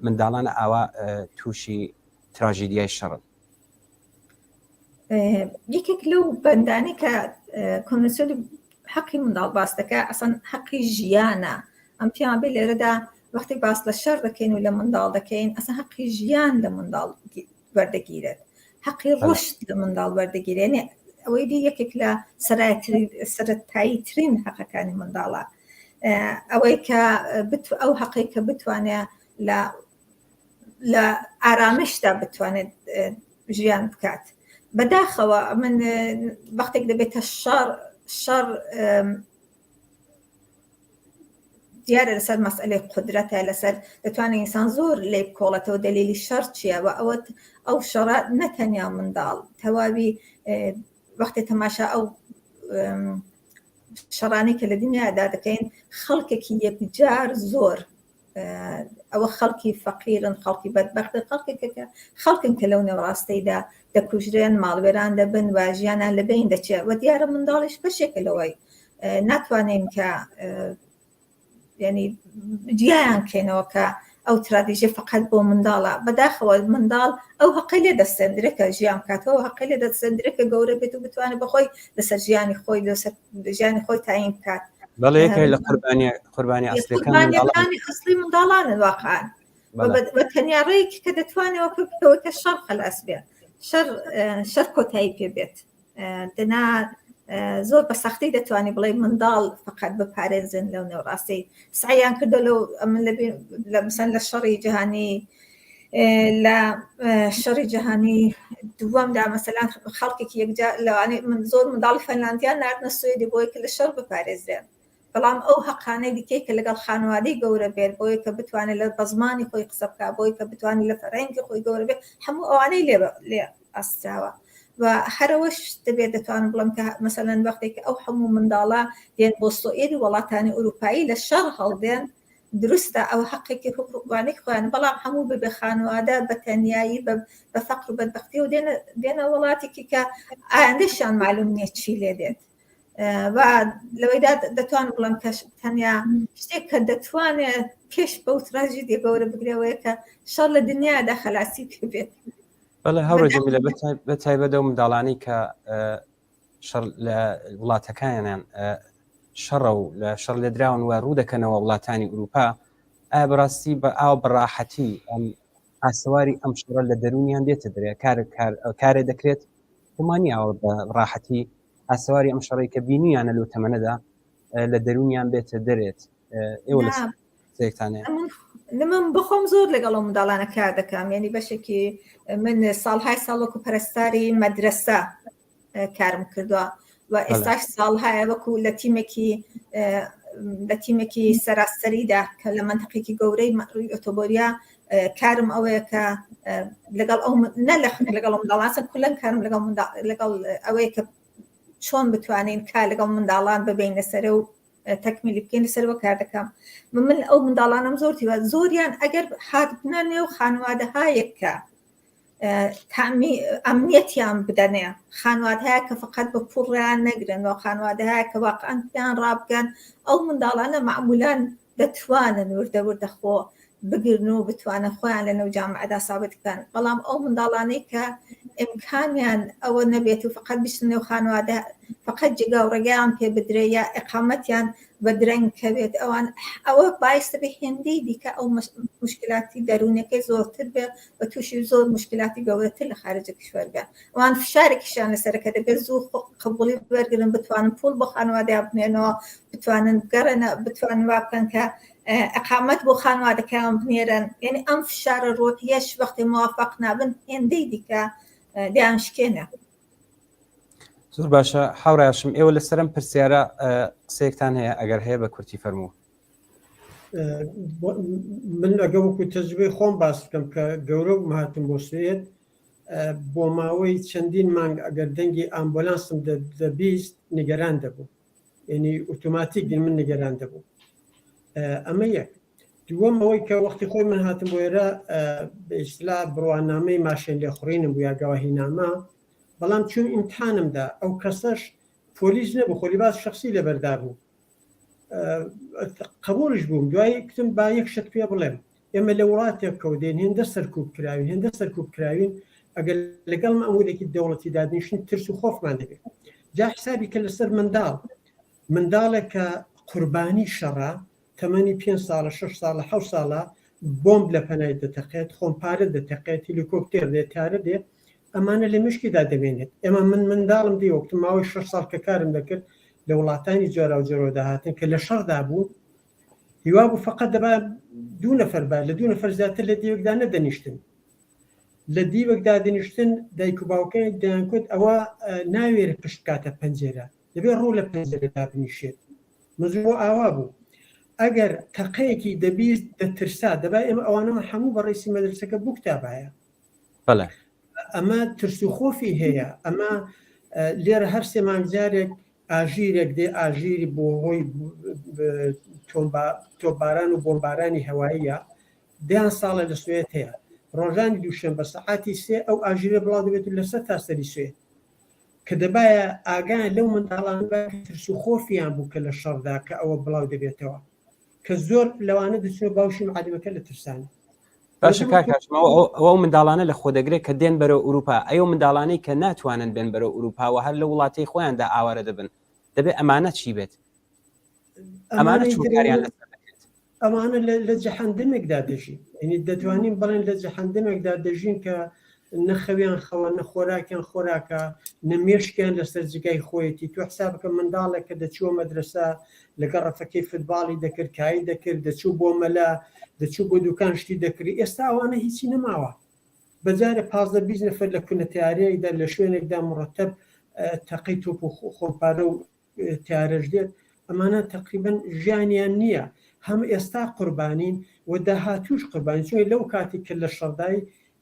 منداڵانە ئاوا تووشی تراژیدیای شەڕن. یەکێک لەو بەندانی کە کۆنڤەنسیۆنی حەقی منداڵ باس دەکە ئەسەن حەقی ژیانە. ئەم پیان بێ لێرەدا وەختی باس لە شەڕ دەکەین و لە منداڵ دەکەین، ئەسەن حەقی ژیان لە منداڵ وەردەگیرێت، حەقی ڕشت لە منداڵ وەردەگیرێت. ئەوەی دی یەکێک لە سەرەتایی ترین حەقەکانی منداڵە، ئەوەی کە ئەو حەقی کە بتوانێت لە ئارامشدا بتوانێت ژیان بکات. بەداخەوە من وەختێک دەبێتە شەڕ دیارە لەسەر مەسئلەی قودرەتە، لەسەر دەتوانێت ئینسان زۆر لێ بکۆڵێتەوە دلیلی شەڕ چییە و ئەو شەڕە نەتەنیا منداڵ تەواوی وەختی تەماشا ئەو شەڕانەی کە لە دنیادا دەکەین خەڵکێکی یەکجار زۆر، ئەوە خەڵکی فەقیرن، خەڵکی بەدبەختە، خەڵکن کە لەو نێوڕاستەیدا دەکوژرێن، ماڵوێران دەبن و ژیانیان لە بین دەچێت و دیارە منداڵیش بەشێکە لەوەی ناتوانین کە ینی جیایان کەینەوە کە ئەو ترادیژە فقط بۆ منداڵە. بەداخەوە منداڵ ئەو حەقی لێ دەستێنرێکە ژیان بکاتەوە، حەقی لێ دەستێنرێکە گەورە بێت و بتوانێت بەخۆی لەسەر ژیانی خۆی ژیانی خۆی تاین بکات. بەڵێ یەکێک لە قوربانی ئەسلی منداڵانن واقعان، بە تەنیا ڕێیەکی کە دەتوانێت کە شەڕ خەلاص بێت، شەڕ کۆتایی پێ بێت. دنا زۆر بە سەختی دەتوانێت بڵێ منداڵ فقط بپارێزن لەو نێوڕاستی. سعیان کردە لە مثلا لە شەڕی جیهانی، لە شەڕی جیهانی دووەمدا مەسەلەن خەڵکێکی یەکجار لەوانێ من زۆر منداڵی فەنلاندیان ناردنە سوێدی بۆی کە لە شەڕ بپارێزرێن، بەڵام ئەو حەقانەی دیکەی کە لەگەڵ خانوادەی گەورە بێت بۆی کە بتوانێت لە بە زمانی خۆی قسە بکە، بۆی کە بتوانێت لە فەرهەنگی خۆی گەورە بێت، هەموو ئەوانەی لێ ئەستراوە. و هەرەوەش دەبێت دەتوانم بڵم کە مەسەلەن وەختێک ئەو هەموو منداڵە دێن بۆ سوئێدی وڵاتانی ئەوروپایی لە شەڕ هەڵدێن، دروستە ئەو حەقێکی حقوقوانەی خۆیان، بەڵام هەموو بە خانوادە بە تەنیایی بە فەقر و بەدبەختی و دێنە وڵاتێکی کە ئایندەشان معلوم نییە چی لێ دێت. و لەوەیدا دەتوان بڵم کەش تەنیا شتێک کە دەتوانێت پێش بەو تراژیدیە گەورە بگرێەوەی کە شەڕ لە دنیادا خەلاسی بێت. بەڵێ هەوڕێ جەمیلە بە تایبەتە و منداڵانی کە شەڕ لە وڵاتەکانیان شەڕە و لە شەڕ لە دراون و ڕوو دەکەنەوە وڵاتانی ئوروپا، ئایا بەڕاستی بە ئاو بەڕاحەتی ئەم ئاسەواری ئەم شەڕە لە دەرونیان دێتە دەرێ کارێ دەکرێت گومانی ئەوە بە ڕاحەتی ئاسەواری ئەم شەڕی کە بینیانە لەو تەمەنەدا لە دەرونیان بێتە دەرێت. ئێوە لە سێکتانەیە من بخۆم زۆر لەگەڵ منداڵانە کار دەکەم، یعنی بەشێکی من ساڵهای ساڵۆک و پەرستاری مەدرسە کارم کردووە و ئێستاش ساڵهایە وەکو لە تیمێکی سەراسەریدا کە لە منتەقێکی گەورەی ڕووی ئۆتۆبۆریا کارم ئەوەیە کە لەگەڵ ئەو لەگەڵ منداڵان کولەن کارم لەگەڵ ئەوەیە کە چۆن بتوانین کار لەگەڵ منداڵان ببینە سەرە و تەکمیلی بکەین لەسەرەوە کار دەکەم. من ئەو منداڵانم زۆرتیوە زۆریان ئەگەر هات بنە نێو خانوادەهایەک کە ئەمنیەتیان بدەنێ، خانوادەیە کە فقط بە پوڕیان نەگرن و خانوادەیە کە واقعیان ڕابگەن، ئەو منداڵانە معمولان دەتوانن وردەوردەخۆ بگرن و بتوانن خۆیان لە نێو جامعەدا سابت بکەن. بەڵام ئەو منداڵانەی کە ئیمکانیان ئەوە نەبێت و فقط بچن نێو خانوادە فقط جێگا و ڕێگەیان پێ بدرێ یا ئیقامەتیان بە درەنگ کەوێت، ئەوە باعث بێ هێندەی دیکە ئەو مشکلاتی دەرونەکەی زۆرتر بێ و تووشی زۆر مشکلاتی گەورەتر لە خارجە کشور بێ. ئەوان فشارێکیشان لەسەرەکە دەبێت زوو قبوڵی وەرگرن، بتوانن پوڵ بۆ خانوادەیان بنێنەوە، بتوانن بگەڕێنە، بتوانن وا بکەن کە ئەقامەت بۆ خانوادەکەیان بنێرن. یعنی ئەم فشارە ڕۆحیەش وەختی موافق نابن هێندەی دیکە دەیان شکێنە. زۆر باشە حاوڕایشم، ئێوە لەسەرم پرسیارە قسەیەکتان هەیە ئەگەر هەیە بە کورتی فەرموو. من ئەگە وەکو تەجربەی خۆم باس بکەم کە گەورە هاتم بۆ سوێت بۆ ماوەی چەندین مانگ ئەگەر دەنگی ئامبۆلانسم دەبیست نیگەران دەبوو، یعنی ئۆتۆماتیک من نیگەران دەبوو. ئەمە یەک. دووەم ئەوەی کە وەختی خۆی من هاتم بۆ ئێرە بە ئیسلا بڕوانامەی ماشێن لێخوڕینم بوو یا گەواهینامە، بەڵام چون ئیمتحانمدا ئەو کەسەش پۆلیس نەبوو، خۆلیباس شخصی لەبەردا بوو، قبوڵش بووم. دوای کتم با یەک شت پێ بڵێم، ئێمە لە وڵاتێک کەوتێن هێندە سەرکوب کراوین ئەگەر لەگەڵ ئەمودێکی دەوڵەتی دادنیشتن ترس و خۆفمان دەبێت. جا حسابی کە لەسەر منداڵێک کە قوربانی شەڕە تەمەنی 5 ساڵە 6 ساڵە 7 ساڵە بۆمب لە پەنای دەتەقێت، خۆمپارە دەتەقێت، هلیکۆپتێر دێتارە دێت، ئەمانە لە مشکیدا دەبێنێت. ئێمە منداڵم دی وەکتم ماوەی 6 ساڵ کە کارم دەکرد لە وڵاتانی جۆرا و جۆرەوە داهاتن کە لە شەڕدا بوو، هیوا بوو فقط دەبا 2 نەفەر با لە 2 نەفەر زیاتر لە دیوەکدا نەدەنیشتن. لە دیوەکدا دەنیشتن دایک و باوکەیەک دەیانکوت ئەوە ناوێرە پشت کاتە پەنجێرە، دەبێت ڕوو لە پەنجێرەدا بنیشێت. مەزوو ئاوا بوو. ئەگەر تەقەیەکی دەبیست دەترسا، دەبا ئێمە ئەوانەمە هەموو بە ڕێسی مەدرسەکە بوو کتابایە. بەڵێ ئەمە ترس و خۆفی هەیە. ئەمە لێرە هەر سێ مانگجارێک ئاژیرێک دێ ئاژیری بۆ هۆی تۆپباران و بۆمبارانی هەواییە 10 ساڵە لە سوێت هەیە. ڕۆژانی دووشەمبە سەعاتی 3 ئەو ئاژیرە بڵاو دەبێت لەسەر تاسەری سوێت کە دەبایە ئاگان لەو منداڵان ترس و خۆفیان بوو کە لە شەڕدا کە ئەوە بڵاو دەبێتەوە، کە زۆر لەوانە دەچێت باوشی معلمەکە لە ترسانە. باشە کاکاشمەوە ئەوە منداڵانە لە خۆ دەگرێت کە دێن بەرەو ئوروپا، ئەو منداڵانەی کە ناتوانن بێن بەرەو ئوروپا و هەر لە وڵاتی خۆیاندا ئاوارە دەبن، دەبێت ئەمانە چی بێت؟ ئەمانە چوونکاریان لەسەر دەکرێت. ئەمانە لە جەحەندەمێکدا دەژین، یعنی دەتوانین بڵێن لە جەحەندەمێکدا دەژین کە نەخەویان خەوە، نەخۆراکیان خۆراکە، نەمێشکیان لەسەر جگای خۆیەتی. تو حساب بکە منداڵێک کە دەچووە مەدرسە لەگەڵ ڕەفەکەی فوتباڵی دەکرد، کایی دەکرد، دەچوو بۆ مەلا، دەچوو بۆ دوکان شتی دەکری. ئێستا ئەوانە هیچی نەماوە. بەجارە 15-20 نەفەر لە کوونەتیارەیەکدا لە شوێنێکدا مڕەتەب تەقی تۆپ و خۆمپارە و تیارەش دێت. ئەمانە تقریبەن ژیانیان نییە. هەم ئێستا قوربانین و داهاتوش قوربانی، چون لەو کاتی کرد لە شەڕدای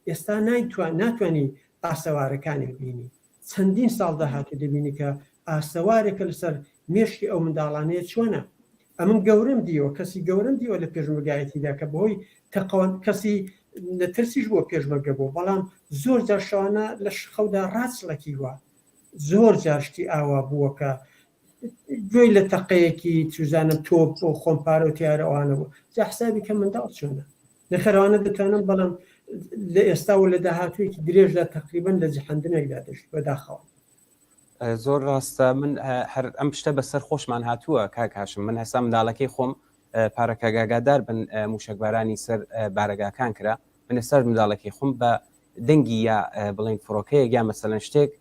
ئێستا ناتوانانی ئاسەوارەکانی ببینی. چەندین ساڵ داهاتوو دەبینی کە ئاسەوارێکە لەسەر مێشکی ئەو منداڵانەیە چۆنە. ئەمن گەورم دیوە، کەسی گەورم دیوە لە پێشمەرگایەتیدا کە بەهۆی تەقەوان کەسی لە ترسیش بۆ پێشمەرگە بوو، بەڵام زۆر جار شەوانە لە خەودا ڕاچڵەکی وە، زۆر جاشتی ئاوا بووە کە گوێی لە تەقەیەکی چوزانم تۆپ و خۆمپارە و تیارەوانە بوو جا حسابی کە منداڵ چۆنە نەخێرانە دەتوانم بەڵام لە ئێستا و لە داهاتوویەکی درێژدا تقریبا لە جەحەندنێکدا دەشت بەداخەوە زۆر ڕاستە من هەر ئەم شتە بەسەر خۆشمان هاتووە کاکاشم من هەستا منداڵەکەی خۆم پارەکە گاگادار بن موشکبارانی سەر بارەگاکان کرا من ئێستا منداڵەکەی خۆم بە دەنگی یا بڵین فڕۆکەیەک یا مەسەلەن شتێک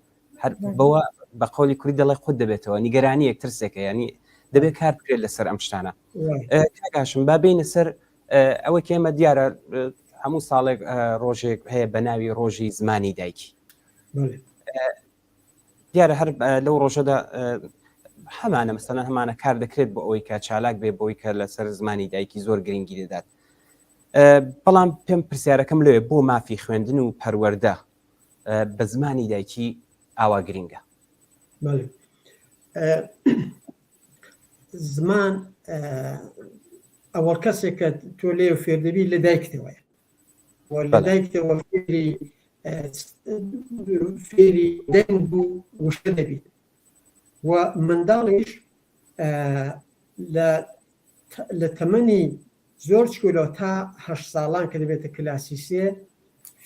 هەر بەوە بە قەولی کوردی دەڵێ خود دەبێتەوە نیگەرانی یەکترسێکە ینی دەبێت کار بکرێت لەسەر ئەم شتانە کاکاشم با بینە سەر ئەوە کێمە دیارە هەموو ساڵێک ڕۆژێک هەیە بە ناوی ڕۆژی زمانی دایکی دیارە هەر لەو ڕۆژەدا هەمانە مەسەلەن هەمانە کار دەکرێت بۆ ئەوەی کە چالاک بێ بۆی کە لەسەر زمانی دایکی زۆر گرنگی دەدات بەڵام پێم پرسیارەکەم لەوێ بۆ مافی خوێندن و پەروەردە بە زمانی دایکی ئاوا گرنگە زمان ئەوەڵ کەسێکە تۆ لێ فێردەبی لە دایکتەوەیە لە دایکتەوە فێری دەنگ بوو وشە دەبیت و منداڵیش لە تەمەنی زۆر چکولەوە تا 8 ساڵان کە دەبێتە کلاسی سێ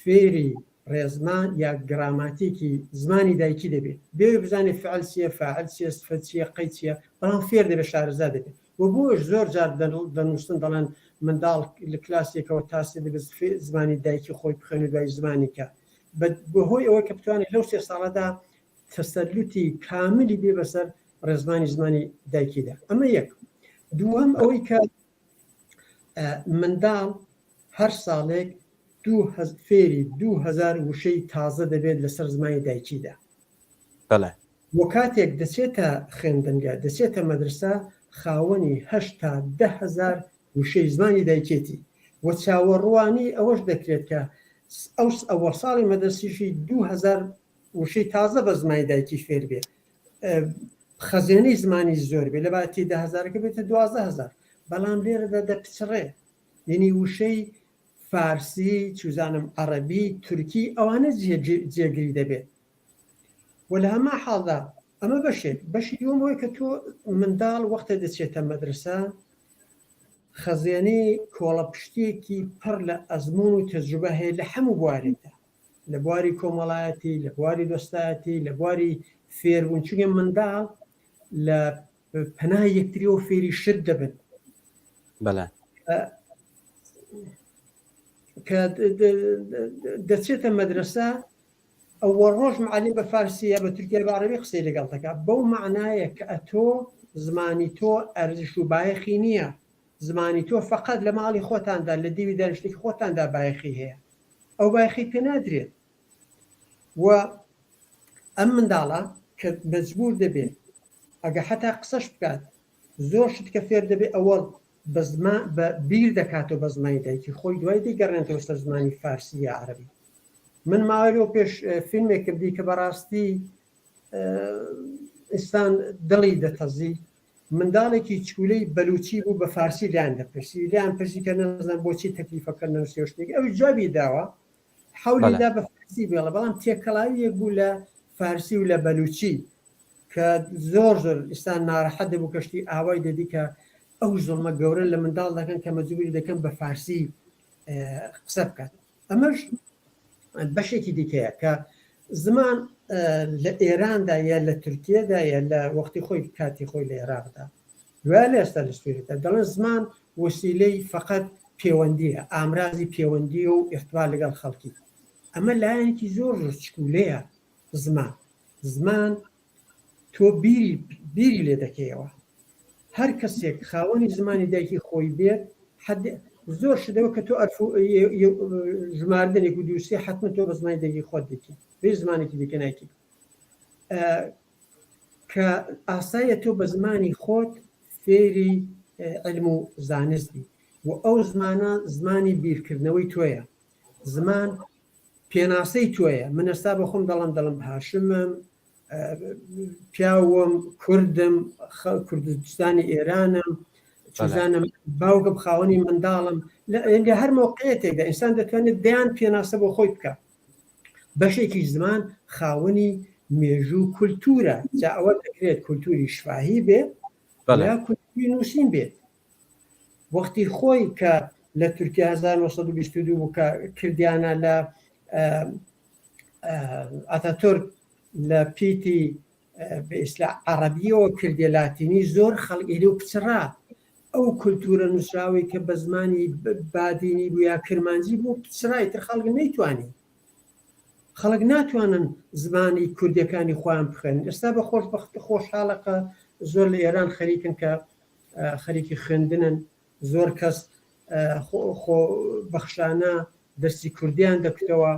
فێری ڕێزمان یا گراماتیکی زمانی دایکی دەبێت بێ بزانێت فعل چیە فاعل چیە صفەت چیە قەید چیە بەڵام فێر دەبێت شارەزا دەبێت و بۆش زۆر جار دەنووسن دەڵێن منداڵ لە کلاسێکەوە تاسێ دەبێت زمانی دایکی خۆی بخوێنێت دوای زمانی کە بەهۆی ئەوەی کە بتوانێت لەو 3 ساڵەدا تەسەلوتی کاملی بێ بەسەر ڕێزمانی زمانی دایکیدا ئەمە یەک دووەم ئەوەی کە منداڵ هەر ساڵێک فێری 2000 وشەی تازە دەبێت لەسەر زمانی دایکیدا وە کاتێک دەچێتە خوێندنگە دەچێتە مەدرسە خاوەنی 8 تا 10,000 وشەی زمانی دایکێتی وە چاوەڕوانی ئەوەش دەکرێت کە ئەوە ساڵی مەدرسیشی 2000 وشەی تازە بە زمانی دایکی فێر بێت خەزێنەی زمانی زۆر بێت لە باتی 10,000کە بێتە 12,000 بەڵام لێرەدا دەپچڕێ یعنی وشەی فارسی چوزانم عەرەبی تورکی ئەوانە جێگیری دەبێت و لە هەما حاڵدا ئەمە بەشی دووەمەوەی کە تۆ منداڵ وەختە دەچێتە مەدرسە خەزێنەی کۆڵە پشتێکی پڕ لە ئەزمون و تەجروبە هەیە لە هەموو بوارێکدا لە بواری کۆمەڵایەتی لە بواری دۆستایەتی لە بواری فێربوون چونکە منداڵ لە پەنای یەکتریەوە فێری شت دەبن کە دەچێتە مەدرسە ئەوە ڕۆژ معلم بە فارسیە بە تورکیە بە عەرەبی قسەی لەگەڵ دەکات بەو معنایە کە ئەتۆ زمانی تۆ ئەرزش و بایەخی نییە زمانی تۆ فقط لە ماڵی خۆتاندا لە دیوی دانیشتێکی خۆتاندا بایەخی هەیە ئەو بایەخی پێ نادرێت و ئەم منداڵە کە مەجبور دەبێت ئەگە حتا قسەش بکات زۆر شت کە فێر دەبێت ئەوەڵ بە بیر دەکاتەوە بە زمانی دایکی خۆی دوای دەیگەڕێنێتەوە سەر زمانی فارسی یا عەرەبی من ماوەیەوە پێش فیلمێک کردی کە بەڕاستی ئێستان دڵی دەتەزی منداڵێکی چکولەی بەلوچی بوو بە فارسی لیان دەپرسی لیان پرسی کە نەزان بۆچی تەکلیفەکە نەوسێ شتێکی ئەوی جوابی داوە حەولیدا بە فارسی بێڵە بەڵام تێکەڵاویەک بوو لە فارسی و لە بەلوچی کە زۆر ئێستان ناڕەحەت دەبوو کەشتی ئاوای دەدی کە ئەو زڵمە گەورە لە منداڵ دەکەن کە مەجبوری دەکەن بە فارسی قسە بکات ئەمەش بەشێکی دیکەیە کە زمان لە ئێراندا یا لە تورکیەدا یا لە وەختی خۆی کاتی خۆی لە عێراقدا دوای لە ئێستا لە سوێرەدا دەڵێن زمان وەسیلەی فقط پەیوەندیە ئامرازی پەیوەندی و ئێرتباط لەگەڵ خەڵکی ئەمە لایەنێکی زۆر چکولەیە زمان تۆ بیری لێ دەکەیەوە هەر کەسێک خاوەنی زمانی دایکی خۆی بێت زۆر شدەوە کە تۆ ژماردنێک و دووسێ حتممە تۆ بە زمانی دایکی خۆت دەکی بێ زمانێکی دیکە نایکی کە ئاسایە تۆ بە زمانی خۆت فێری علم و زانستی و ئەو زمانە زمانی بیرکردنەوەی تۆیە زمان پێناسەی تۆیە من ئێستا بە خۆم دەڵم هاشمم پیاوم کوردم کوردستانی ئێرانم چزانم باوکم خاوەنی منداڵم لە هەر موقعێتێکدا ئینسان دەتوانێت دەیان پێناسە بۆ خۆی بکە بەشێکی زمان خاوەنی مێژوو کولتورە جا ئەوە دەکرێت کولتوری شفاهی بێت یا کولتوری نووسین بێت وەختی خۆی کە لە تورکیا 1922 بوو کە کردیانە لە ئاتاتورک لە پیتی بەئیسلا عەرەبیەوە کردێ لاتینی زۆر خەڵکی و پچڕا ئەو کولتورە نووسراوی کە بە زمانی بادینی بوو یا کرمانجی بوو پچڕای تر خەڵک نەیتوانی خەڵک ناتوانن زمانی کوردیەکانی خۆیان بخوێن ئێستا بە خۆشحاڵەکە زۆر لە ئێران خەریکن کە خەریکی خوێندنن زۆر کەس خۆ بەخشانە دەستی کوردیان دەکتەوە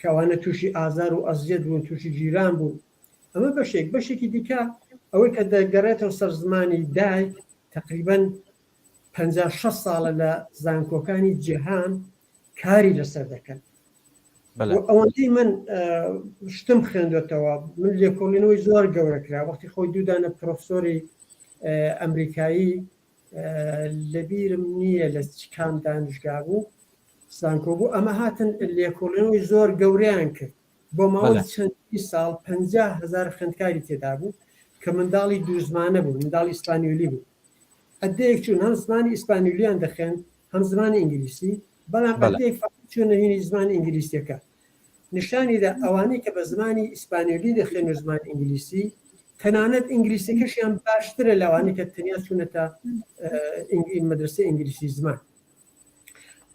کەوانە تووشی ئازار و ئەزیەت بوون تووشی جیران بوون ئەمە بەشێکی دیکە ئەوەی کە دەگەڕێتەوە سەر زمانی دایک تقریباً 56 ساڵە لە زانکۆکانی جیهان کاری لەسەر دەکەن ئەوەندەی من شتم خوێندوێتەوە من لێکۆڵینەوەی زۆر گەورەکرا وەختی خۆی دوودانە پرۆفسۆری ئەمریکایی لەبیرم نییە لە کام دانشگا بوو زانکۆ بوو ئەمە هاتن لێکۆڵینەوەی زۆر گەورەیان کرد بۆ ماوەی چەندی ساڵ 50,000 خوێندکاری تێدا بوو کە منداڵی دوو زمانە بوو منداڵی ئیسپانیۆلی بوو ئەدەیەک چوون هەم زمانی ئیسپانیۆلیان دەخێن هەم زمانی ئینگلیسی بەڵام ئەدەیەک چوون نەهێنی زمانی ئینگلیسیەکە نیشانیدا ئەوانەی کە بە زمانی ئیسپانیۆلی دەخێن و زمانی ئینگلیسی تەنانەت ئینگلیسیەکەشیان باشترە لەوانەی کە تەنیا چوونەتە مەدرسەی ئینگلیسی زمان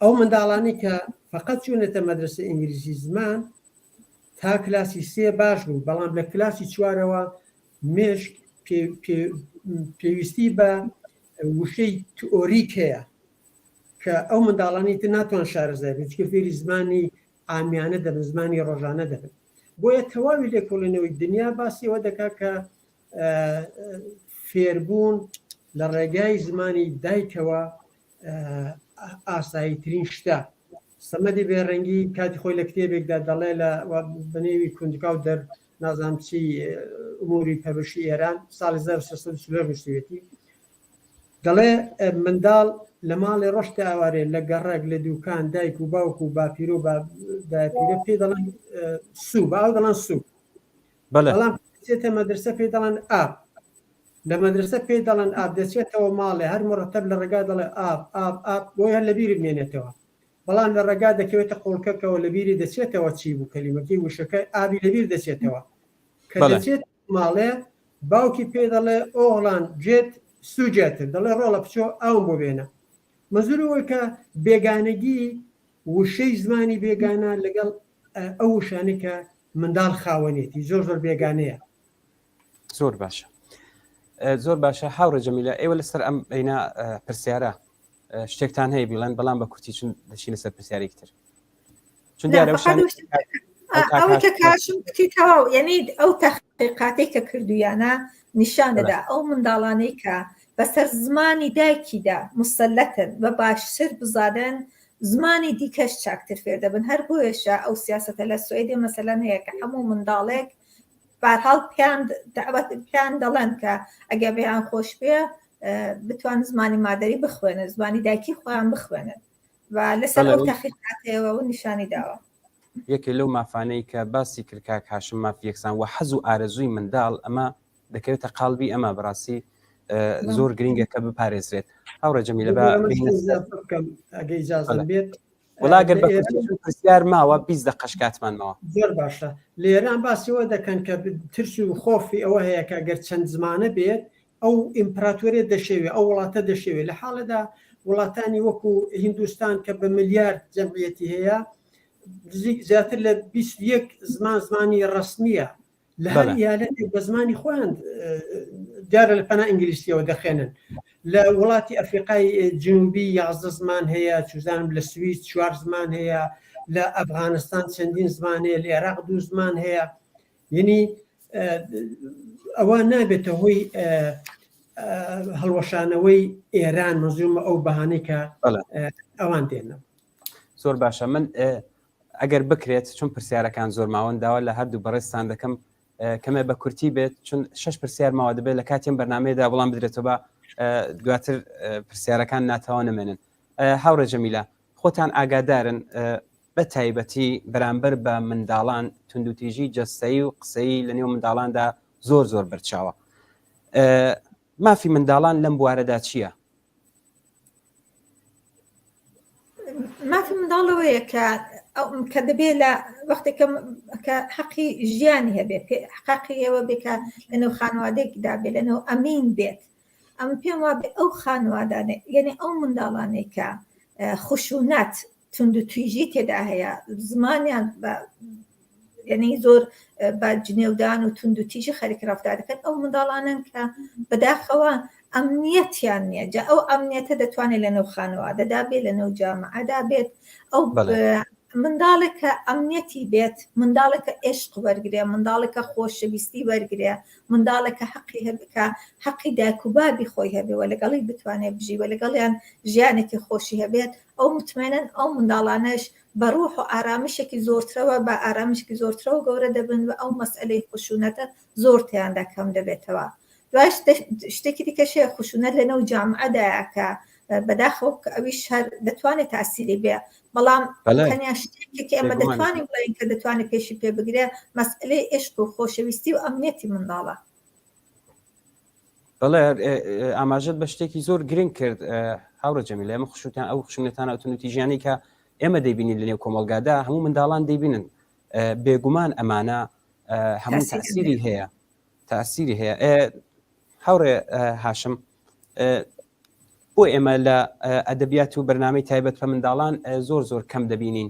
ئەو منداڵانی کە فقط چوونەتە مەدرسە ئینگلیسی زمان تا کلاسی سێ باش بوو بەڵام لە کلاسی چوارەوە مێشک پێویستی بە وشەی تئۆریک هەیە کە ئەو منداڵانی تر ناتوان شارەزای بێت چکە فێری زمانی ئامیانە دەبن زمانی ڕۆژانە دەبن بۆیە تەواوی لێکۆڵینەوەی دنیا باسیەوە دەکات کە فێربوون لە ڕێگای زمانی دایکەوە ئاساییترین شتە سەمەدی بێڕەنگی کاتی خۆی لە کتێبێکدا دەڵێ لە بنێوی کوندکا و دەر نازانم چی ئوموری پەروەشی ئێران ساڵی 1940 دەڵێ منداڵ لە ماڵی ڕۆشتی ئاوارێ لە گەڕێک لە دووکان دایک و باوک و باپیرۆ داپیرە پێ دەڵێن سوو باو دەڵێن سوو بەڵام دەچێتە مەدرسە پێ دەڵێن ئاب لە مەدرسە پێ دەڵێن ئاب دەچێتەوە ماڵێ هەر مڕەتەب لە ڕێگا دەڵێ ئاب بۆی هەر لەبیری بمێنێتەوە بەڵام لە ڕێگا دەکەوێتە قوڵکەکەەوە لەبیری دەچێتەوە چی بوو کەلیمەکەی وشەکە ئابی لەبیر دەچێتەوە کە دەچێت ماڵێ باوکی پێ دەڵێ ئۆڵان جێت سوجێتر دەڵێ ڕۆڵە بچۆ ئەوم بۆ بێنە مەزورەوەی کە بێگانەگی وشەی زمانی بێگانە لەگەڵ ئەو وشانەی کە منداڵ خاوەنێتی زۆر زۆر بێگانەیە زۆر باشە زۆر باشە هاوڕە جەمیلە ئێوە لەسەر ئەم ئەینا پرسیارە شتێکتان هەیە بیڵێن بەڵام بە کورتی چون دەچین لەسەر پرسیارێکی تر چون دیارە ئەوەی کە کاشم کتی تەواو یعنی ئەو تەحقیقاتی کە کردویانە نیشان دەدا ئەو منداڵانەی کە بەسەر زمانی دایکیدا مسلەتن بە باشتر بزانن زمانی دیکەش چاکتر فێر دەبن هەر بۆیەشە ئەو سیاسەتە لە سوێدی مەسەلەن هەیە کە هەموو منداڵێک بەرحاڵ پیان دەڵێن کە ئەگە بێیان خۆش بێ بتوان زمانی مادەری بخوێنن زمانی دایکی خۆیان بخوێنن و لەسەر ئەو تەحقیقاتەوە و نیشانی داوە یەکێ لەو مافانەی کە باسی کرد کاشم مافی یەکسان و حەز و ئارەزووی منداڵ ئەمە دەکەوێتە قاڵبی ئەمە بەڕاستی زۆر گرنگە کە بپارێزرێت هاوڕە جەمیلە ئەگەی ئیجازە بێت وڵاگەر بە پرسیار ماوە 20 دقەش کاتمانمەوە زۆر باشە لە ئێران باسیەوە دەکەن کە ترس و خۆفی ئەوە هەیە کە گەر چەند زمانە بێت ئەو ئیمپراتۆریە دەشێوێت ئەو وڵاتە دەشێوێت لە حاڵەدا وڵاتانی وەکو هیندستان کە بە ملیارد جەمعیەتی هەیە زیاتر لە 21 زمانی ڕسمیە لە هەر یالەتێک بە زمانی خۆیان دیارە لە پەنا ئینگلیسیەوە دەخێنن لە وڵاتی ئەفریقای جنوبی 11 زمان هەیە چوزانم لە سویس 4 زمان هەیە لە ئەفغانستان چەندین زمان هەیە لە عێراق 2 زمان هەیە یعنی ئەوە نابێتە هۆی هەڵوەشانەوەی ئێران مەزومە ئەو بەهانەی کە ئەوان دێنەوە زۆر باشە من ئەگەر بکرێت چون پرسیارەکان زۆر ماوەن داوا لە هەردوو بەڕێستان دەکەم کەمێ بە کورتی بێت چون 6 پرسیار ماوە دەبێت لە کاتێن بەرنامەیەدا وەڵام بدرێتەوە بە دواتر پرسیارەکان ناتەوە نەمێنن هاوڕە جەمیلە خۆتان ئاگادارن بە تایبەتی بەرامبەر بە منداڵان توندوتیژی جەستەیی و قسەی لە نێو منداڵاندا زۆر بەرچاوە. مافی منداڵان لەم بوارەدا چییە؟ مافی منداڵەوەیە کە دەبێت لە وەختێکە حەقی ژیانی هەبێت حەقیەوە بێکە لەنێو خانوادێکدا بێت لەنێو ئەمین بێت. ئەم پێم وابێ ئەو خانوادانێ یعنی ئەو منداڵانەی کە خشونەت توندوتیژی تێدا هەیە زمانیان یعنی زۆر بە جنێودان و توندوتیژی خەریک ڕەفتار دەکەن ئەو منداڵانن کە بەداخەوە ئەمنیەتیان نییە جا ئەو ئەمنیەتە دەتوانێت لەنێو خانەوادەدا بێت لەنێو جامعەدا بێت ئەو منداڵێکە ئەمنیەتی بێت منداڵێکە عێشق وەرگرێ منداڵێکە خۆشەویستی وەرگرێ منداڵێکە حەقی هەبکە حەقی دایک و بابی خۆی هەبێەوە لەگەڵی بتوانێت بژیوە لەگەڵیان ژیانێکی خۆشی هەبێت ئەو متمێنن ئەو منداڵانەش بە ڕوح و ئارامشێکی زۆرترەوە بە ئارامشکی زۆرترەوە گەورە دەبن و ئەو مەسئلەی خشونەتە زۆر تیاندا کەم دەبێتەوە. دوای شتێکی دیکەشەیە خشونەت لەنێو جامعەدایە کە بەداخەوە ئەویش هەر دەتوانێت تاسیری بێ بەڵام تەنیا شتێکێکی ئەمە دەتوانین بڵێن کە دەتوانێت پێشی پێ بگرێ مەسئلەی عێشق و خۆشەویستی و ئەمنیەتی منداڵە. بەڵێ ئاماژەت بە شتێکی زۆر گرنگ کرد هاوڕە جەمیلە ئێمە خشوتیان ئەو خشونەتانە ئۆتۆنوتیژیانی کە ئێمە دەیبینین لەنێو کۆمەلگادا هەموو منداڵان دەیبینن بێگومان ئەمانە هەموو تاسیری هەیە. هاوڕێ هاشم بۆ ئێمە لە ئەدەبیات و بەرنامەی تایبەت بە منداڵان زۆر کەم دەبینین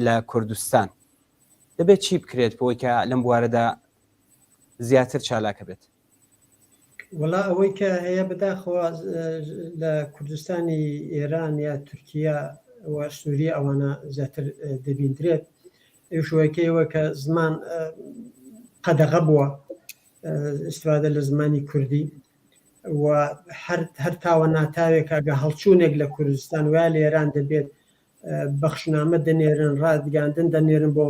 لە کوردستان دەبێت چی بکرێت بۆی کە لەم بوارەدا زیاتر چالاکە بێت؟ وڵا ئەوەی کە هەیە بەداخەوە لە کوردستانی ئێران یا تورکیا و سووریە ئەوانە زیاتر دەبیندرێت شوەکەیەوە کە زمان قەدەغە بووە استفادە لە زمانی کوردی و هەر تاوە ناتاوێک ئەگە هەڵچوونێک لە کوردستان وای لە ئێران دەبێت بەخشنامە دەنێرن ڕادگاندن دەنێرن بۆ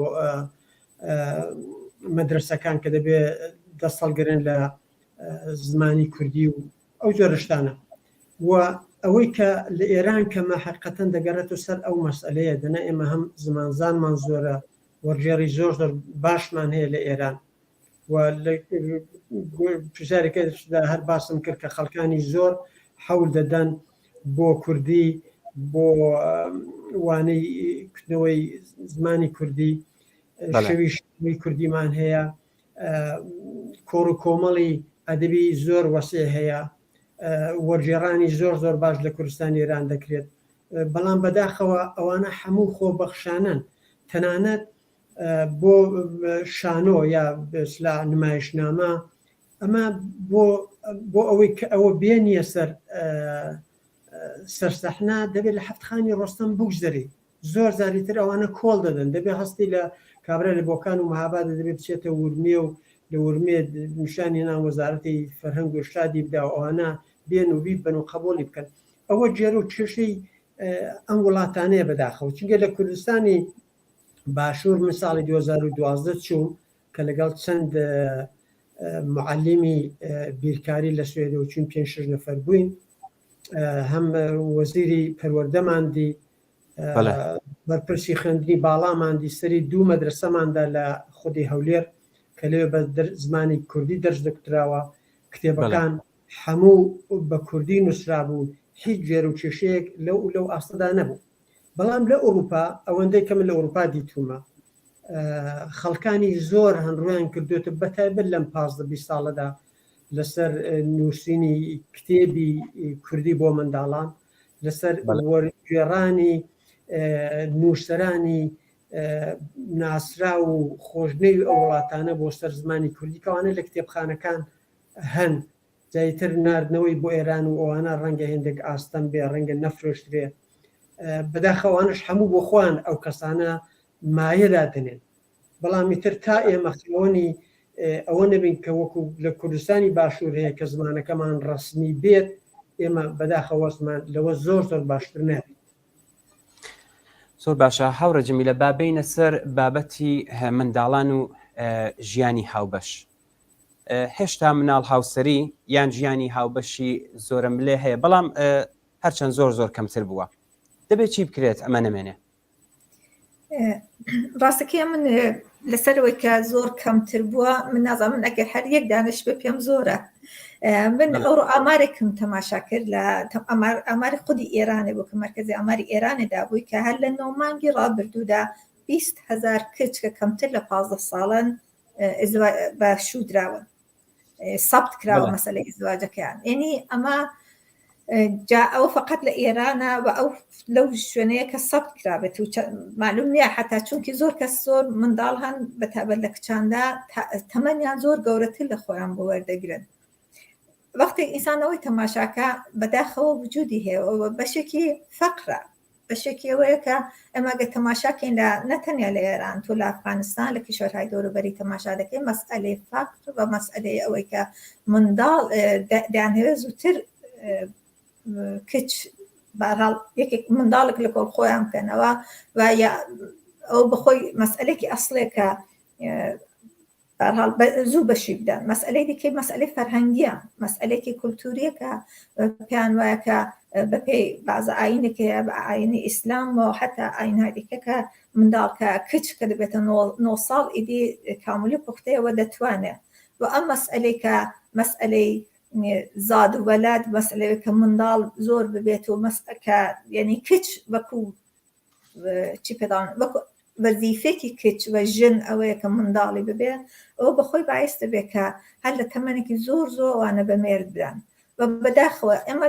مەدرسەکان کە دەبێت دەسەڵگرن لە زمانی کوردی و ئەو جۆرەشتانە و ئەوەی کە لە ئێران کەمە حقیقەتەن دەگەڕێتەوە سەر ئەو مەسئلەیە دەنا ئێمە هەم زمانزانمان زۆرە وەرجێڕی زۆر باشمان هەیە لە ئێران و پرسیارەکەدا هەر باسم کرد کە خەڵکانی زۆر حەول دەدەن بۆ کوردی بۆ وانەی کردنەوەی زمانی کوردی شەوی کوردیمان هەیە کۆڕ و کۆمەڵی ئەدەبی زۆر وەسێ هەیە وەرجێڕانی زۆر باش لە کوردستانی ئێران دەکرێت بەڵام بەداخەوە ئەوانە هەموو خۆبەخشانن تەنانەت بۆ شانۆ یا بەسلا نمایشنامە ئەمە بۆ ئەوەی کە ئەوە بێنیە سەرسەحنا دەبێت لە حەفتخانی ڕۆستەم بگذەری زۆر زاریتر ئەوانە کۆڵ دەدەن دەبێت هەستی لە کابرا لە بۆکان و مەهاباد دەبێت بچێتە ورمێ و لە ورمێ نیشانی ناو وەزارەتی فەرهەنگ و شادی بدا و ئەوانە بێن و بیبن و قبولی بکەن ئەوە جێر و کێشەی ئەم وڵاتانەیە بەداخەوە چونکە لە کوردستانی باشوور مثاڵی 2012 چوو کە لەگەڵ چەند معلمی بیرکاری لە سوێدەوە چون 5-6 نەفەر بووین هەم وەزیری پەروەردەماندی بەرپرسی خوێندنی باڵاماندی سەری 2 مەدرسەماندا لە خودی هەولێر کە لێ بە زمانی کوردی دەرس دەکتراوە کتێبەکان هەموو بە کوردی نووسرا بوو هیچ جێر و کێشەیەک لەو ئاستەدا نەبوو بەڵام لە ئەوروپا ئەوەندەی کە من لە ئەوروپا دیتومە خەڵکانی زۆر هەنڕویان کردوێتە بەتایبەت لەم 15-20 ساڵەدا لەسەر نووسینی کتێبی کوردی بۆ منداڵان لەسەر وەرگێڕانی نووسەرانی ناسرا و خۆشنەوی ئەو وڵاتانە بۆ سەر زمانی کوردی کەوانە لە کتێبخانەکان هەن جایتر ناردنەوەی بۆ ئێران و ئەوانە ڕەنگە هێندێک ئاستەم بێ ڕەنگە نەفرۆشترێ بەداخەوانش هەموو بۆ خۆیان ئەو کەسانە مایەدا دەنێن بەڵامی تر تا ئێمە خەوەنی ئەوە نەبین کە وەکو لە کوردستانی باشوور هەیە کە زمانەکەمان ڕسمی بێت ئێمە بەداخەوەسمان لەوە زۆر باشتر نابێت. زۆر باشە هاوڕە جەمیلە بابینە سەر بابەتی منداڵان و ژیانی هاوبەش هێشتا مناڵ هاوسەری یان ژیانی هاوبەشی زۆرم لێ هەیە بەڵام هەرچەند زۆر کەمتر بووە دەبێت چی بکرێت ئەمە نەمێنێ؟ ڕاستەکەی من لەسەرەوەی کە زۆر کەمتر بووە من نازانم من ئەگەر هەر یەک دانش بە پێم زۆرە من ئەوڕۆ ئامارێکم تەماشا کرد لە ئاماری خودی ئێرانێ بوو کە مەرکەزی ئاماری ئێرانێدا بووی کە هەر لە 9 مانگی ڕابردوودا 20,000 کچ کە کەمتر لە 15 ساڵن بە شودراون سەبت کراوە مەسەلەی ئیزدواجەکەیان یعنی ئەمە جا ئەو فقط لە ئێرانە و ئەو لەو شوێنەیە کە سەبت کرابێت و معلوم نییە حتا چونکی زۆر کەس زۆر منداڵ هەن بەتابەت لە کچاندا تەمەنیان زۆر گەورەتر لە خۆیان بۆ وەردەگرن وەختێک ئینسانەوەی تەماشاکە بەداخەوە وجودی هەیە بەشێکی فەقرە بەشێکی ئەوەیە کە ئەمەگە تەماشاکەین لە نەتەنیا لە ئێران تۆ لە ئەفغانستان لە کیشۆرهای دەوروبەری تەماشا دەکەین مەسئلەی فەقر و مەسئلەی ئەوەی کە منداڵ دەیانهەوێت زووتر کچ بەهەڵ یەکێک منداڵێک لە کۆڵ خۆیان بکەنەوە و ئەو بەخۆی مەسئلەیەکی ئەسڵێکە بەهەڵ زوو بەشی بدەن مەسئلەی دیکەی مەسئلەی فەرهەنگیە مەسئلەیەکی کولتوریەکە پێیان وایە کە بەپێی بازە ئاینێکەیە بە ئاینی ئیسلام و حتا ئاینهای دیکە کە منداڵ کە کچ کە دەبێتە 9 ساڵ ئیدی کاملی پوختەیەوە دەتوانێت و ئەم مەسئلەی کە مەسئلەی زاد و وەلاد مەسئلەیە کە منداڵ زۆر ببێت و کە یعنی کچ وەکو چی پێداڵن وەکو وەزیفێکی کچ و ژن ئەوەیە کە منداڵی ببێ ئەو بەخۆی باعث دەبێت کە هەر لە تەمەنێکی زۆر زۆرانە بەمێرد بدەن و بەداخەوە ئێمە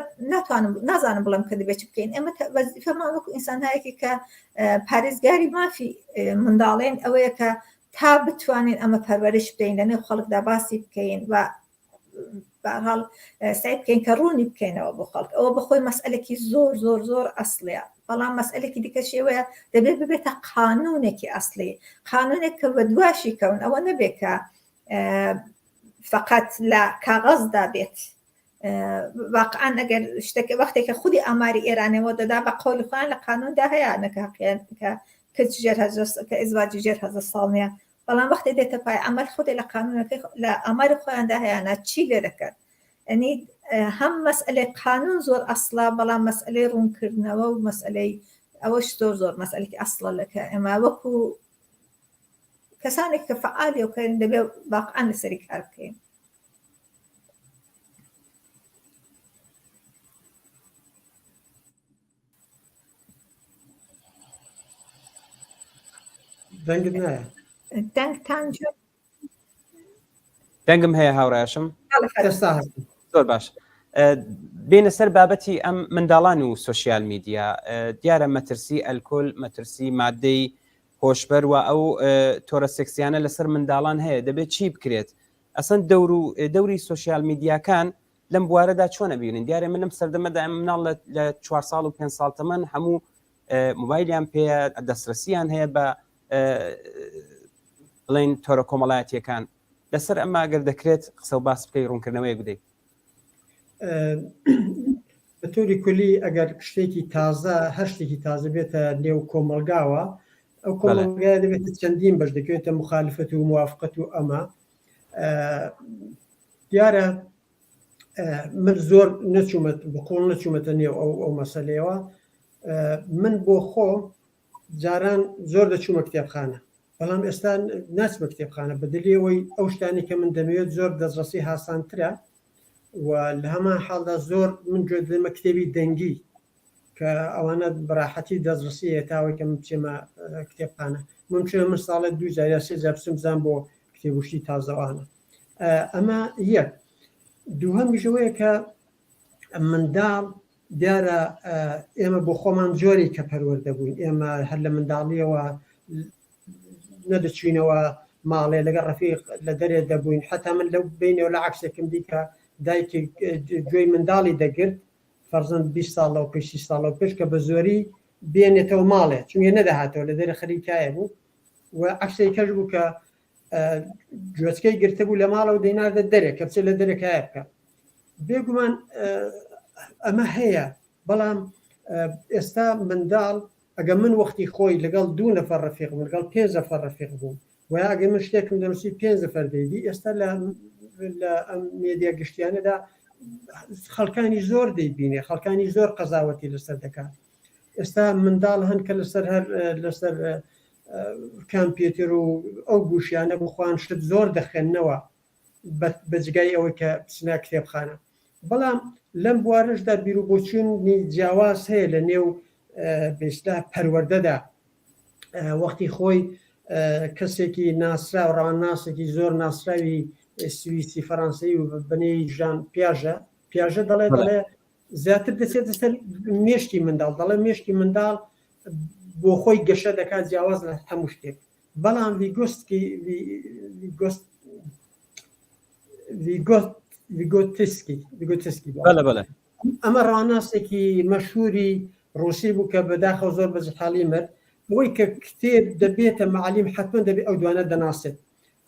نازانم بڵم کە دەبێت بکەین ئێمە وەزیفەمان وەکو ئینسانهایەکی کە پارێزگاری مافی منداڵێن ئەوەیە کە تا بتوانین ئەمە پەروەرش بدەین لەنێو خەڵکدا باسی بکەین و بەهەڵ سعی بکەین کە ڕوونی بکەینەوە بۆ خەڵک ئەوە بەخۆی مەسئلەی زۆر زۆر زۆر ئەسڵیە بەڵام مەسئلەی دیکەشەوەیە دەبێت ببێتە قانونێکی ئەسڵی قانونێک کە بە دواشی کەون ئەوە نەبێت کە فقط لە کاغەزدا بێت واقعا ئەگەر شتێک وەختێکە خودی ئاماری ئێرانەوە دەدا بە قەولی خۆیان لە قانوندا هەیە نەکەقیان کە کچ کە ئیزواجی ژێر 10 ساڵ نیە بەڵام وەختی دێتە پای ئەمەل خودی لە قانونەکەی لە ئاماری خۆیاندا هەیەە چی لێ دەکەن ئەنی هەم مەسئلەی قانون زۆر ئەسڵا بەڵام مەسئلەی ڕوونکردنەوە و مەسئلەی ئەوەش زۆر مەسئلەی ئەسڵە لەکە ئێمە وەکو کەسانێک کە فعالی و کەین دەبێت واقعا لەسەری کار بکەین دەنگت نایە دەنگم هەیە هاوڕێشم زۆر باش بینە سەر بابەتی ئەم منداڵان و سوسیال میدیا دیارە مەترسی ئەلکۆل مەترسی مادەی هۆشبەر و ئەو تۆرە سێکسیانە لەسەر منداڵان هەیە دەبێت چی بکرێت ئەسەن دەوری سوسیال میدیاکان لەم بوارەدا چۆنە بینن دیارە من لەم سەردەمەدا ئەم مناڵ لە 4 ساڵ و 5 ساڵ تەمەن هەموو موبایلیان پێە دەسترسیان هەیە بە بڵین تۆرە کۆمەڵایەتیەکان لەسەر ئەمە ئەگەر دەکرێت قسە و باس بکەی ڕوونکردنەوەی بدەیت بە تۆری کولی ئەگەر شتێکی تازە هەر شتێکی تازە بێتە نێو کۆمەلگاوە ئەو کۆمەلگای دەبێت چەندین بەش دەکەوێتە مخالفەت و موافقەت و ئەمە دیارە من زۆر نەچوومەت بقۆڵ نەچوومەتە نێو ئەو مەسەلەیەوە من بۆ خۆم جاران زۆر دەچوومە کتێبخانە بەڵام ئێستا ناچمە کتێبخانە بەدلیەوەی ئەو شتانی کە من دەمەوێت زۆر دەستڕەسی هاسانترە و لە هەمان حاڵدا زۆر من گوێ دەمە کتێبی دەنگی کە ئەوانە بەراحەتی دەستڕەسی هێتاوەی کە من بچێمە کتێبخانە ممکنە من ساڵێک 2023 بچم بۆ کتێبوشتی تازەوانە ئەمە یەک دووهەمیشەوەیە کە منداڵ دیارە ئێمە بۆ خۆمان جۆری کە پەروەردە بووین ئێمە هەر لە منداڵیەوە نەدەچوینەوە ماڵێ لەگەڵ ڕەفیق لە دەرێ دەبووین حتا من لەو بینەوە لە عکسێکم دیکە دایکی گوێی منداڵی دەگرت فەرزەن 20 ساڵ و 5 ساڵ و پێش کە بە زۆری بێنێتەوە ماڵێ چونکە نەدەهاتەوە لە دەرە خەریکایە بوو و عکسەی کەش بوو کە گوێچکەی گرتە بوو لە ماڵە و دەیناردە دەرێ کە بچێت لە دەرەکایە بکە بێگومان ئەمە هەیە بەڵام ئێستا منداڵ ئەگە من وەختی خۆی لەگەڵ 2 نەفەر ڕەفیق بوو لەگەڵ 5 نەفەر ڕەفیق بوو و ئەگە من شتێکم دەنووسی 5 نەفەر دەیدی ئێستا لە ئەم مێدیا گشتیانەدا خەڵکانی زۆر دەیبینێ خەڵکانی زۆر قەزاوەتی لەسەر دەکات ئێستا منداڵ هەن کە لەسەر کامپیوتر و ئەو گوشیانە بخوان شت زۆر دەخێننەوە بەجگای ئەوەی کە بچنە کتێبخانە. بەڵام لەم بوارشدا بیر و بۆچوونی جیاواز هەیە لە نێو بێشتا پەروەردەدا. وەختی خۆی کەسێکی ناسرا و ڕاوەناسێکی زۆر ناسراوی سویسی فەڕەنسی و بنێی ژان پیاژە دەڵێ زیاتر دەچێتە سەر مێشتی منداڵ، دەڵێ مێشتی منداڵ بۆ خۆی گەشە دەکات جیاواز لە هەموو شتێک. بەڵام ڤیگۆتسکی ئەمە ڕاوەناسێکی مەشهوری ڕووسی بوو کە بەداخەوە زۆر بەجەحاڵی مرد، بۆی کە کتێب دەبێتە معلیم حتمما دەبێت ئەو دوانە دەناسێت.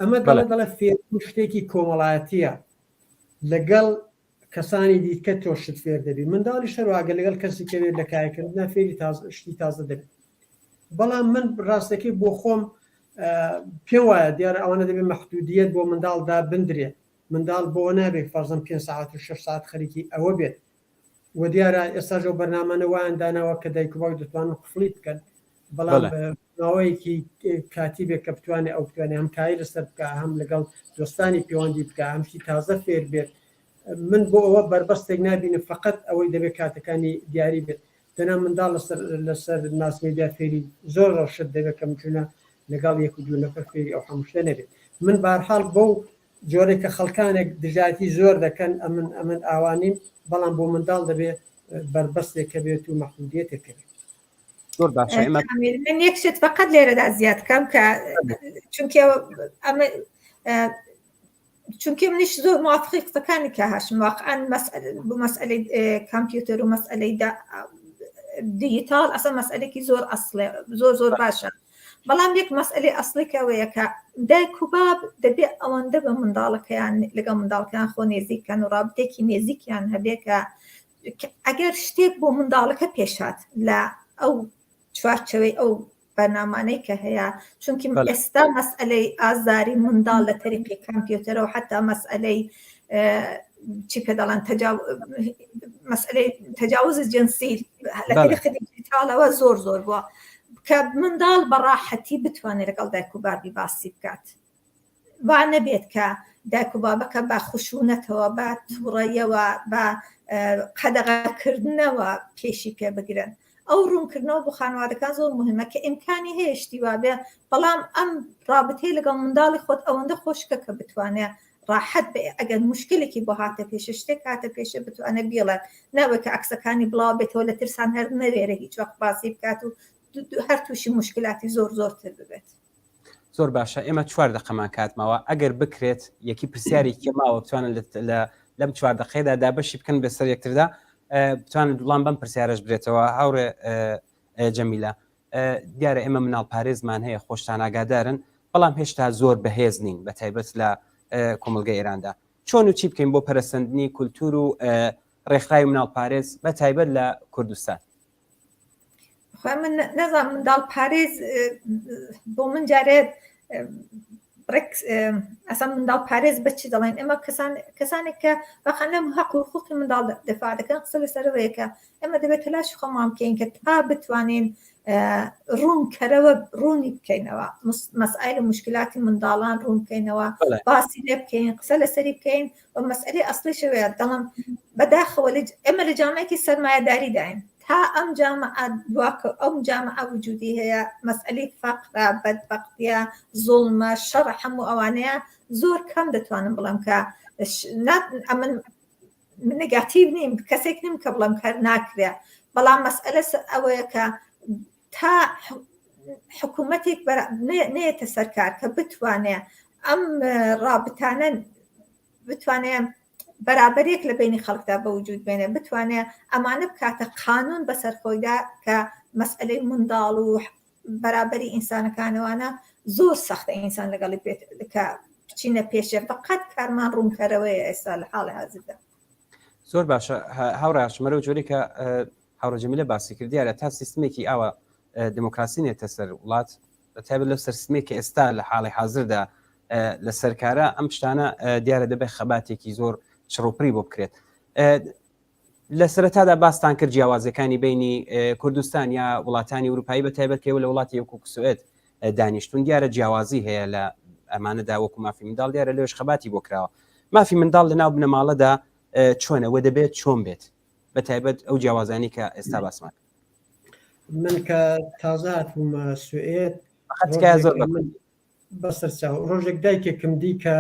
ئەمە دەڵێ فێربوون شتێکی کۆمەڵایەتیە لەگەڵ کەسانی دیکە تۆ شت فێر دەبێت. منداڵی شەرواگە لەگەڵ کەسی کەوێت لە کارکردنا فێری شتی تازە دەبێت. بەڵام من ڕاستەکەی بۆ خۆم پێم وایە دیارە ئەوانە دەبێت مەحدودیت بۆ منداڵدا بندرێت. منداڵ بۆ نابێت فەرزەن 5 ساعت و 6 ساعت خەریکی ئەوە بێت. و دیارە ئێستا ژەو بەرنامانە وایان داناوە کە دایک و باوک دەتوانن قفڵی بکەن، بەڵام ناوەیەکی کاتیبێک کە بتوانێت ئەو بتوانێت هەمکاری لەسەر بکە، هەم لەگەڵ دۆستانی پەیوەندی بکە، هەمشی تازە فێر بێت. من بۆ ئەوە بربەستێک نبینم، فقط ئەوەی دەبێت کاتەکانی دیاری بێت. دەنا منداڵ لەسەر ماسمێدیا فێری زۆر ڕەشت دەبێت کە مچونە لەگەڵ 1-2 نەفەر فێری ئەو هەموو شتە نەبێت. من بەهەرحاڵ بۆ جۆرێکە خەڵکانێک دژاتی زۆر دەکەن ئەمن ئاوانیم، بەڵام بۆ منداڵ دەبێت بربەستێک کە بێت و مەحدودیتێک بێت. زۆر باشە. من یەک شت فقط لێرەدا زیاد کەم کە چونکە ئەمە چونکە منیش زۆر موافقی قسەکانی کە هاشم واقعاً بۆ مەسئلەی کامپیوتەر و مەسئلەی دیجیتال ئەسا مەسئلەیەکی زۆر ئەسڵێ زۆر باشە. بەڵام یەک مەسئلەی ئەسڵێکەوەیە کە دایک و باب دەبێت ئەوەندە بە منداڵەکەیان لەگەڵ منداڵەکان خۆ نێزیکەن و ڕابطێکی نێزیکیان هەبێت کە ئەگەر شتێک بۆ منداڵەکە پێشات لە ئەو چوارچەوەی ئەو بەرنامانەی کە هەیە، چونکی ئێستا مەسئلەی ئازاری منداڵ لە تەریقی کامپیوتەرە و حتا مەسئلەی چی پێ دەڵێن مەسئلەی تەجاوز جنسی لە تەریقی دیجیتالەوە زۆر بووە کە منداڵ بەڕاحەتی بتوانێت لەگەڵ دایک و بابی باسی بکات. وا نەبێت کە دایک و بابەکە بە خشونەتەوە بە تووڕەیەوە بە قەدەغەکردنەوە پێشی پێ بگرن. ئەو ڕوونکردنەوە بۆ خانوادەکان زۆر مهمە کە ئیمکانی هەیە شتی وابێ، بەڵام ئەم رابطەی لەگەڵ منداڵی خۆت ئەوەندە خۆشکە کە بتوانێت ڕاحەت بێ ئەگەر مشکلێکی بۆ هاتە پێشە شتێک هاتە پێشە بتوانێت بێڵێت، نەوەی کە عکسەکانی بڵاو بێتەوە لە ترسان هەر نەوێرە هیچ وەخت باسی بکات و هەر تووشی مشکلاتی زۆرتر ببێت. زۆر باشە. ئێمە 4 دقەمان کاتماوە، ئەگەر بکرێت یەکی پرسیاری کێماوە بتوانن لەم 4 دقەیەدا دابەشی بکەن بەسەر یەکتردا، بتوانن دوڵان بەم پرسیارەش برێتەوە. هاوڕێ جەمیلە، دیارە ئێمە مناڵ پارێزمان هەیە، خۆشتان ئاگادارن، بەڵام هێشتا زۆر بەهێز نین بە تایبەت لە کۆمەلگەی ئێراندا. چۆن و چی بکەین بۆ پەرەسەندنی کولتور و ڕێکخراوی مناڵ پارێز بە تایبەت لە کوردستان؟ من نەزانم منداڵ پارێز بۆ من جارێت ئەسان منداڵ پارێز بەچی دەڵێن؟ ئێمە کەسانێک کە بەخەنەم حەق و حقوقی منداڵ دەفاع دەکەن قسە لەسەرەوەیە کە ئێمە دەبێت تەلاشی خۆمان بکەین کە تا بتوانین ڕوونکەرەوە ڕوونی بکەینەوە، مەسائل مشکلاتی منداڵان ڕوون بکەینەوە، باسی لێ بکەین، قسە لەسەری بکەین. و مەسئلەی ئەسڵیشەوەیە دەڵم بەداخەوە ئێمە لە جامعەیەکی سەرمایەداری داین، تا ئەم جامعە دواکە ئەم جامعە وجودی هەیە، مەسئلەی فەقرە، بەدبەختیە، زوڵمە، شەڕ، هەموو ئەوانەیە زۆر کەم دەتوانم بڵم کە من نگاتیو نیم، کەسێک نیم کە بڵم کە ناکرێ، بەڵام مەسئلە ئەوەیە کە تا حکوومەتێک نێتە سەرکار کە بتوانێ ئەم ڕابطانە بتوانێ بەرابەرێک لە بینی خەڵکدا بە وجود بێنێ، بتوانێ ئەمانە بکاتە قانون بەسەرخۆیدا کە مەسئلەی منداڵ و بەرابەری ئینسانەکانەوانە زۆر سەختە ئینسان لەگەڵی پێت کە بچینە پێشێ، فقط کارمان ڕوونکەرەوەی ئێستا لە حاڵی حازردا. زۆر باشە. هاوڕێ هاشمەرە و جۆری کە هاوڕێ جەمیلە باسی کردیارە تا سیستمێکی ئاوە دموکراسی نێتە سەر وڵات، بەتایبەت لەو سەر سیستمێکی ئێستا لە حاڵی حازردا لە سەرکارە ئەم شتانە دیارە دەبێت خەباتێکی زۆر شڕوپری بۆ بکرێت. لە سەرەتادا باستان کرد جیاوازەکانی بینی کوردستان یا وڵاتانی ئەوروپایی بە تایبەت کەوە لە وڵاتی وەکو سوئێد دانیشتون دیارە جیاوازی هەیە لە ئەمانەدا وەکو مافی منداڵ دیارە لێش خەباتی بۆ کراوە مافی منداڵ لەناو بنەماڵەدا چۆنەوە دەبێت چۆن بێت بە تایبەت ئەو جیاوازانی کە ئێستا باسمان من کە تازات بوومە سوئێت زۆر بەسەر ڕۆژێک دایکێکم دی کە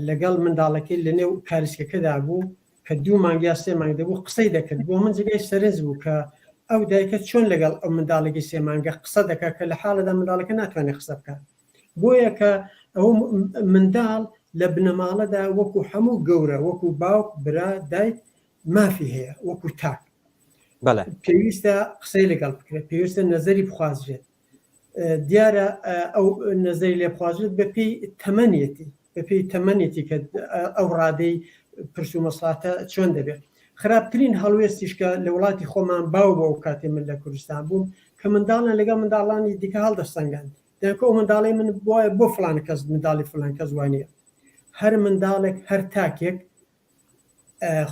لەگەڵ منداڵەکەی لە نێو کاریسکەکەدا بوو کە 2 مانگ یا 3 مانگ دەبوو قسەی دەکرد بۆ من جگەی سەرنج بوو کە ئەو دایکە چۆن لەگەڵ ئەو منداڵێکی 3 مانگە قسە دەکات کە لە حاڵەدا منداڵەکە ناتوانێت قسە بکات بۆیە کە ئەو منداڵ لە بنەماڵەدا وەکو هەموو گەورە وەکو باوک برا دایک مافی هەیە وەکو تاک پێویستە قسەی لەگەڵ بکرێت پێویستە نەزەری بخوازرێت دیارە ئەو نەزەری لێ بخوازرێت بەپێی تەمەنیەتی بەپێی تەمەنێتی کە ئەو ڕادەی پرس و مەسڵاتە چۆن دەبێت خراپترین هەڵوێستیشکە لە وڵاتی خۆمان باو بۆ ئەو کاتێ من لە کوردستان بووم کە منداڵان لەگەڵ منداڵانی دیکە هەڵدەستەنگان دەکە ئەو منداڵی من وایە بۆ فلان کەس منداڵی فلان کەس وانە هەر منداڵێک هەر تاکێک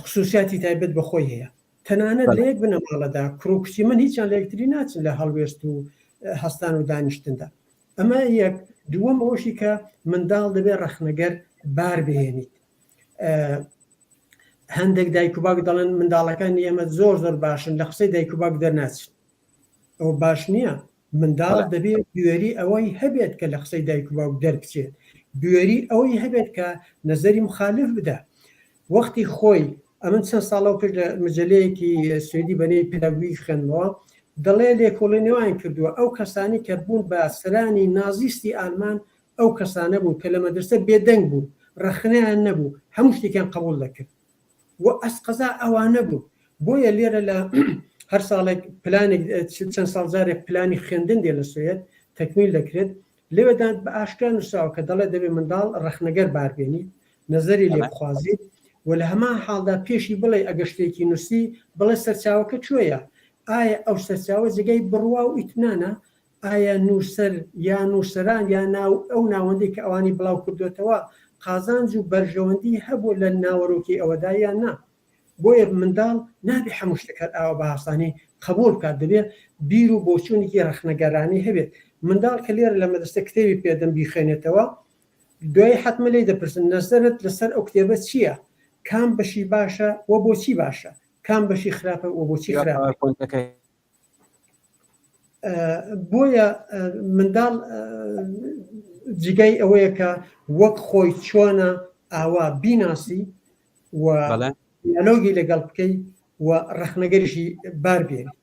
خصوصیاتی تایبەت بەخۆی هەیە تەنانەت لە یەک بنەماڵەدا کوڕوکچی من هیچیان لە یەکتری ناچن لە هەڵوێست و هەستان و دانیشتندا ئەمە یەک دووەم ئەوشی کە منداڵ دەبێت ڕەخنەگەر بار بهێنیت هەندێک دایک و باوک دەڵێن منداڵەکان ئێمە زۆر زۆر باشن لە قسەی دایک و باوک دەرناچن ئەو باش نییە منداڵ دەبێت گوێری ئەوەی هەبێت کە لە قسەی دایک و باوک دەربچێت گوێری ئەوەی هەبێت کە نەزەری مخالف بدە وەختی خۆی ئەمن چەند ساڵەوە پێش لە مجلەیەکی سوێدی بەنێی پێداگویی خوێندنەوە دەڵێ لێکۆڵێنەوەیان کردووە ئەو کەسانی کە بوون بە سەرانی نازیستی ئالمان ئەو کەسانە بوو کە لە مەدرسە بێدەنگ بوو ڕەخنەیان نەبوو هەموو شتێکیان قبول دەکرد و ئەسقەزا ئەوانە بوو بۆیە لێرە لە هەر ساڵێک پلانێک چەند ساڵ جارێک پلانی خوێندن دێ لە سوێت تەکمیل دەکرێت لێوەدان بە ئاشکرا نووساوە کە دەڵێ دەبێت منداڵ ڕەخنەگەر باربێنی نەزەری لێ بخوازیت و لە هەمان حاڵدا پێشی بڵێ ئەگە شتێکی نووسی بڵێ سەرچاوەکە کوێیە ئایا ئەو سەرچاوە جگەی بڕوا و ئیتمانە ئایا نووسەر یا نووسەران یا ئەو ناوەندی کە ئەوانی بڵاو کردوێتەوە قازانج و بەرژەوەندی هەبوو لە ناوەڕۆکی ئەوەدا یان نا بۆیە منداڵ نابێ هەموو شتەکە ئاوە بە ئاسانی قبول بکات دەبێت بیر و بۆچوونێکی ڕەخنەگەرانی هەبێت منداڵ کە لێرە لە مەدرسە کتێبی پێدەم بیخوێنێتەوە دوای حتممە لێ دەپرسن نەسەرت لەسەر ئەو کتێبە چییە کام بەشی باشە و بۆچی باشە کام بەشی خراپە و بۆچی خراپە بۆیە منداڵ جگەی ئەوەیە کە وەک خۆی چۆنە ئاوا بیناسی و دیالۆگی لەگەڵ بکەی و ڕەخنەگەریشی بار بێنیت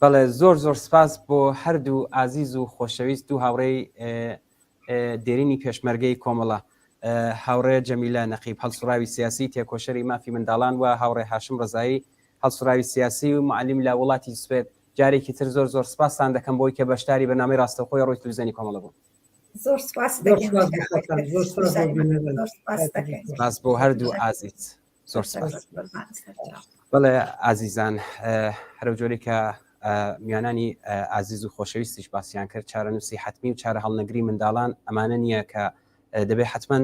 بەڵێ زۆر زۆر سپاس بۆ هەردوو ئازیز و خۆشەویست و هاوڕێی دێرینی پێشمەرگەی کۆمەڵە هاوڕێ جەمیلە نەقیب هەڵسوراوی سیاسی تێکۆشەری مافی منداڵان و هاوڕێ هاشم ڕزایی هەڵسوراوی سیاسی و معلم لە وڵاتی سوێد جارێکی تر زۆر زۆر سپاسان دەکەم بۆی کە بەشداری بەنامەی ڕاستەوخۆی ڕۆی تلویزیۆنی کۆمەڵە بوون زۆر سپاس بۆ هەردوو ئازیز زۆر سپاس بەڵێ ئازیزان هەرو جۆری کە میوانانی ئازیز و خۆشەویستیش باسییان کرد چارەنووسی حتمی و چارە هەڵنەگری منداڵان ئەمانە نییە کە دەبێت حتمما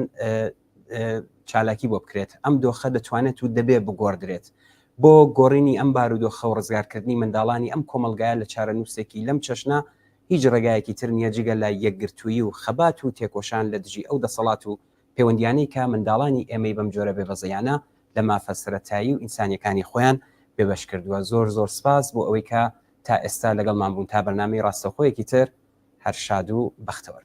چالاکی بۆ بکرێت ئەم دۆخە دەتوانێت و دەبێت بگۆڕدرێت بۆ گۆڕینی ئەم بارودۆخە و ڕزگارکردنی منداڵانی ئەم کۆمەلگایە لە چارەنووسێکی لەم چەشنە هیچ ڕێگایەکی تر نییە جگە لە یەکگرتووی و خەبات و تێکۆشان لە دژی ئەو دەسەڵات و پەیوەندیانەی کە منداڵانی ئێمەی بەم جۆرە بێبەزەیانە لە مافە سەرەتایی و ئینسانیەکانی خۆیان بێبەش کردووە زۆر زۆر سپاس بۆ ئەوەی کە تا ئێستا لەگەڵمان بوون تا بەرنامەی ڕاستەوخۆیەکی تر هەر شاد و بەختەوەر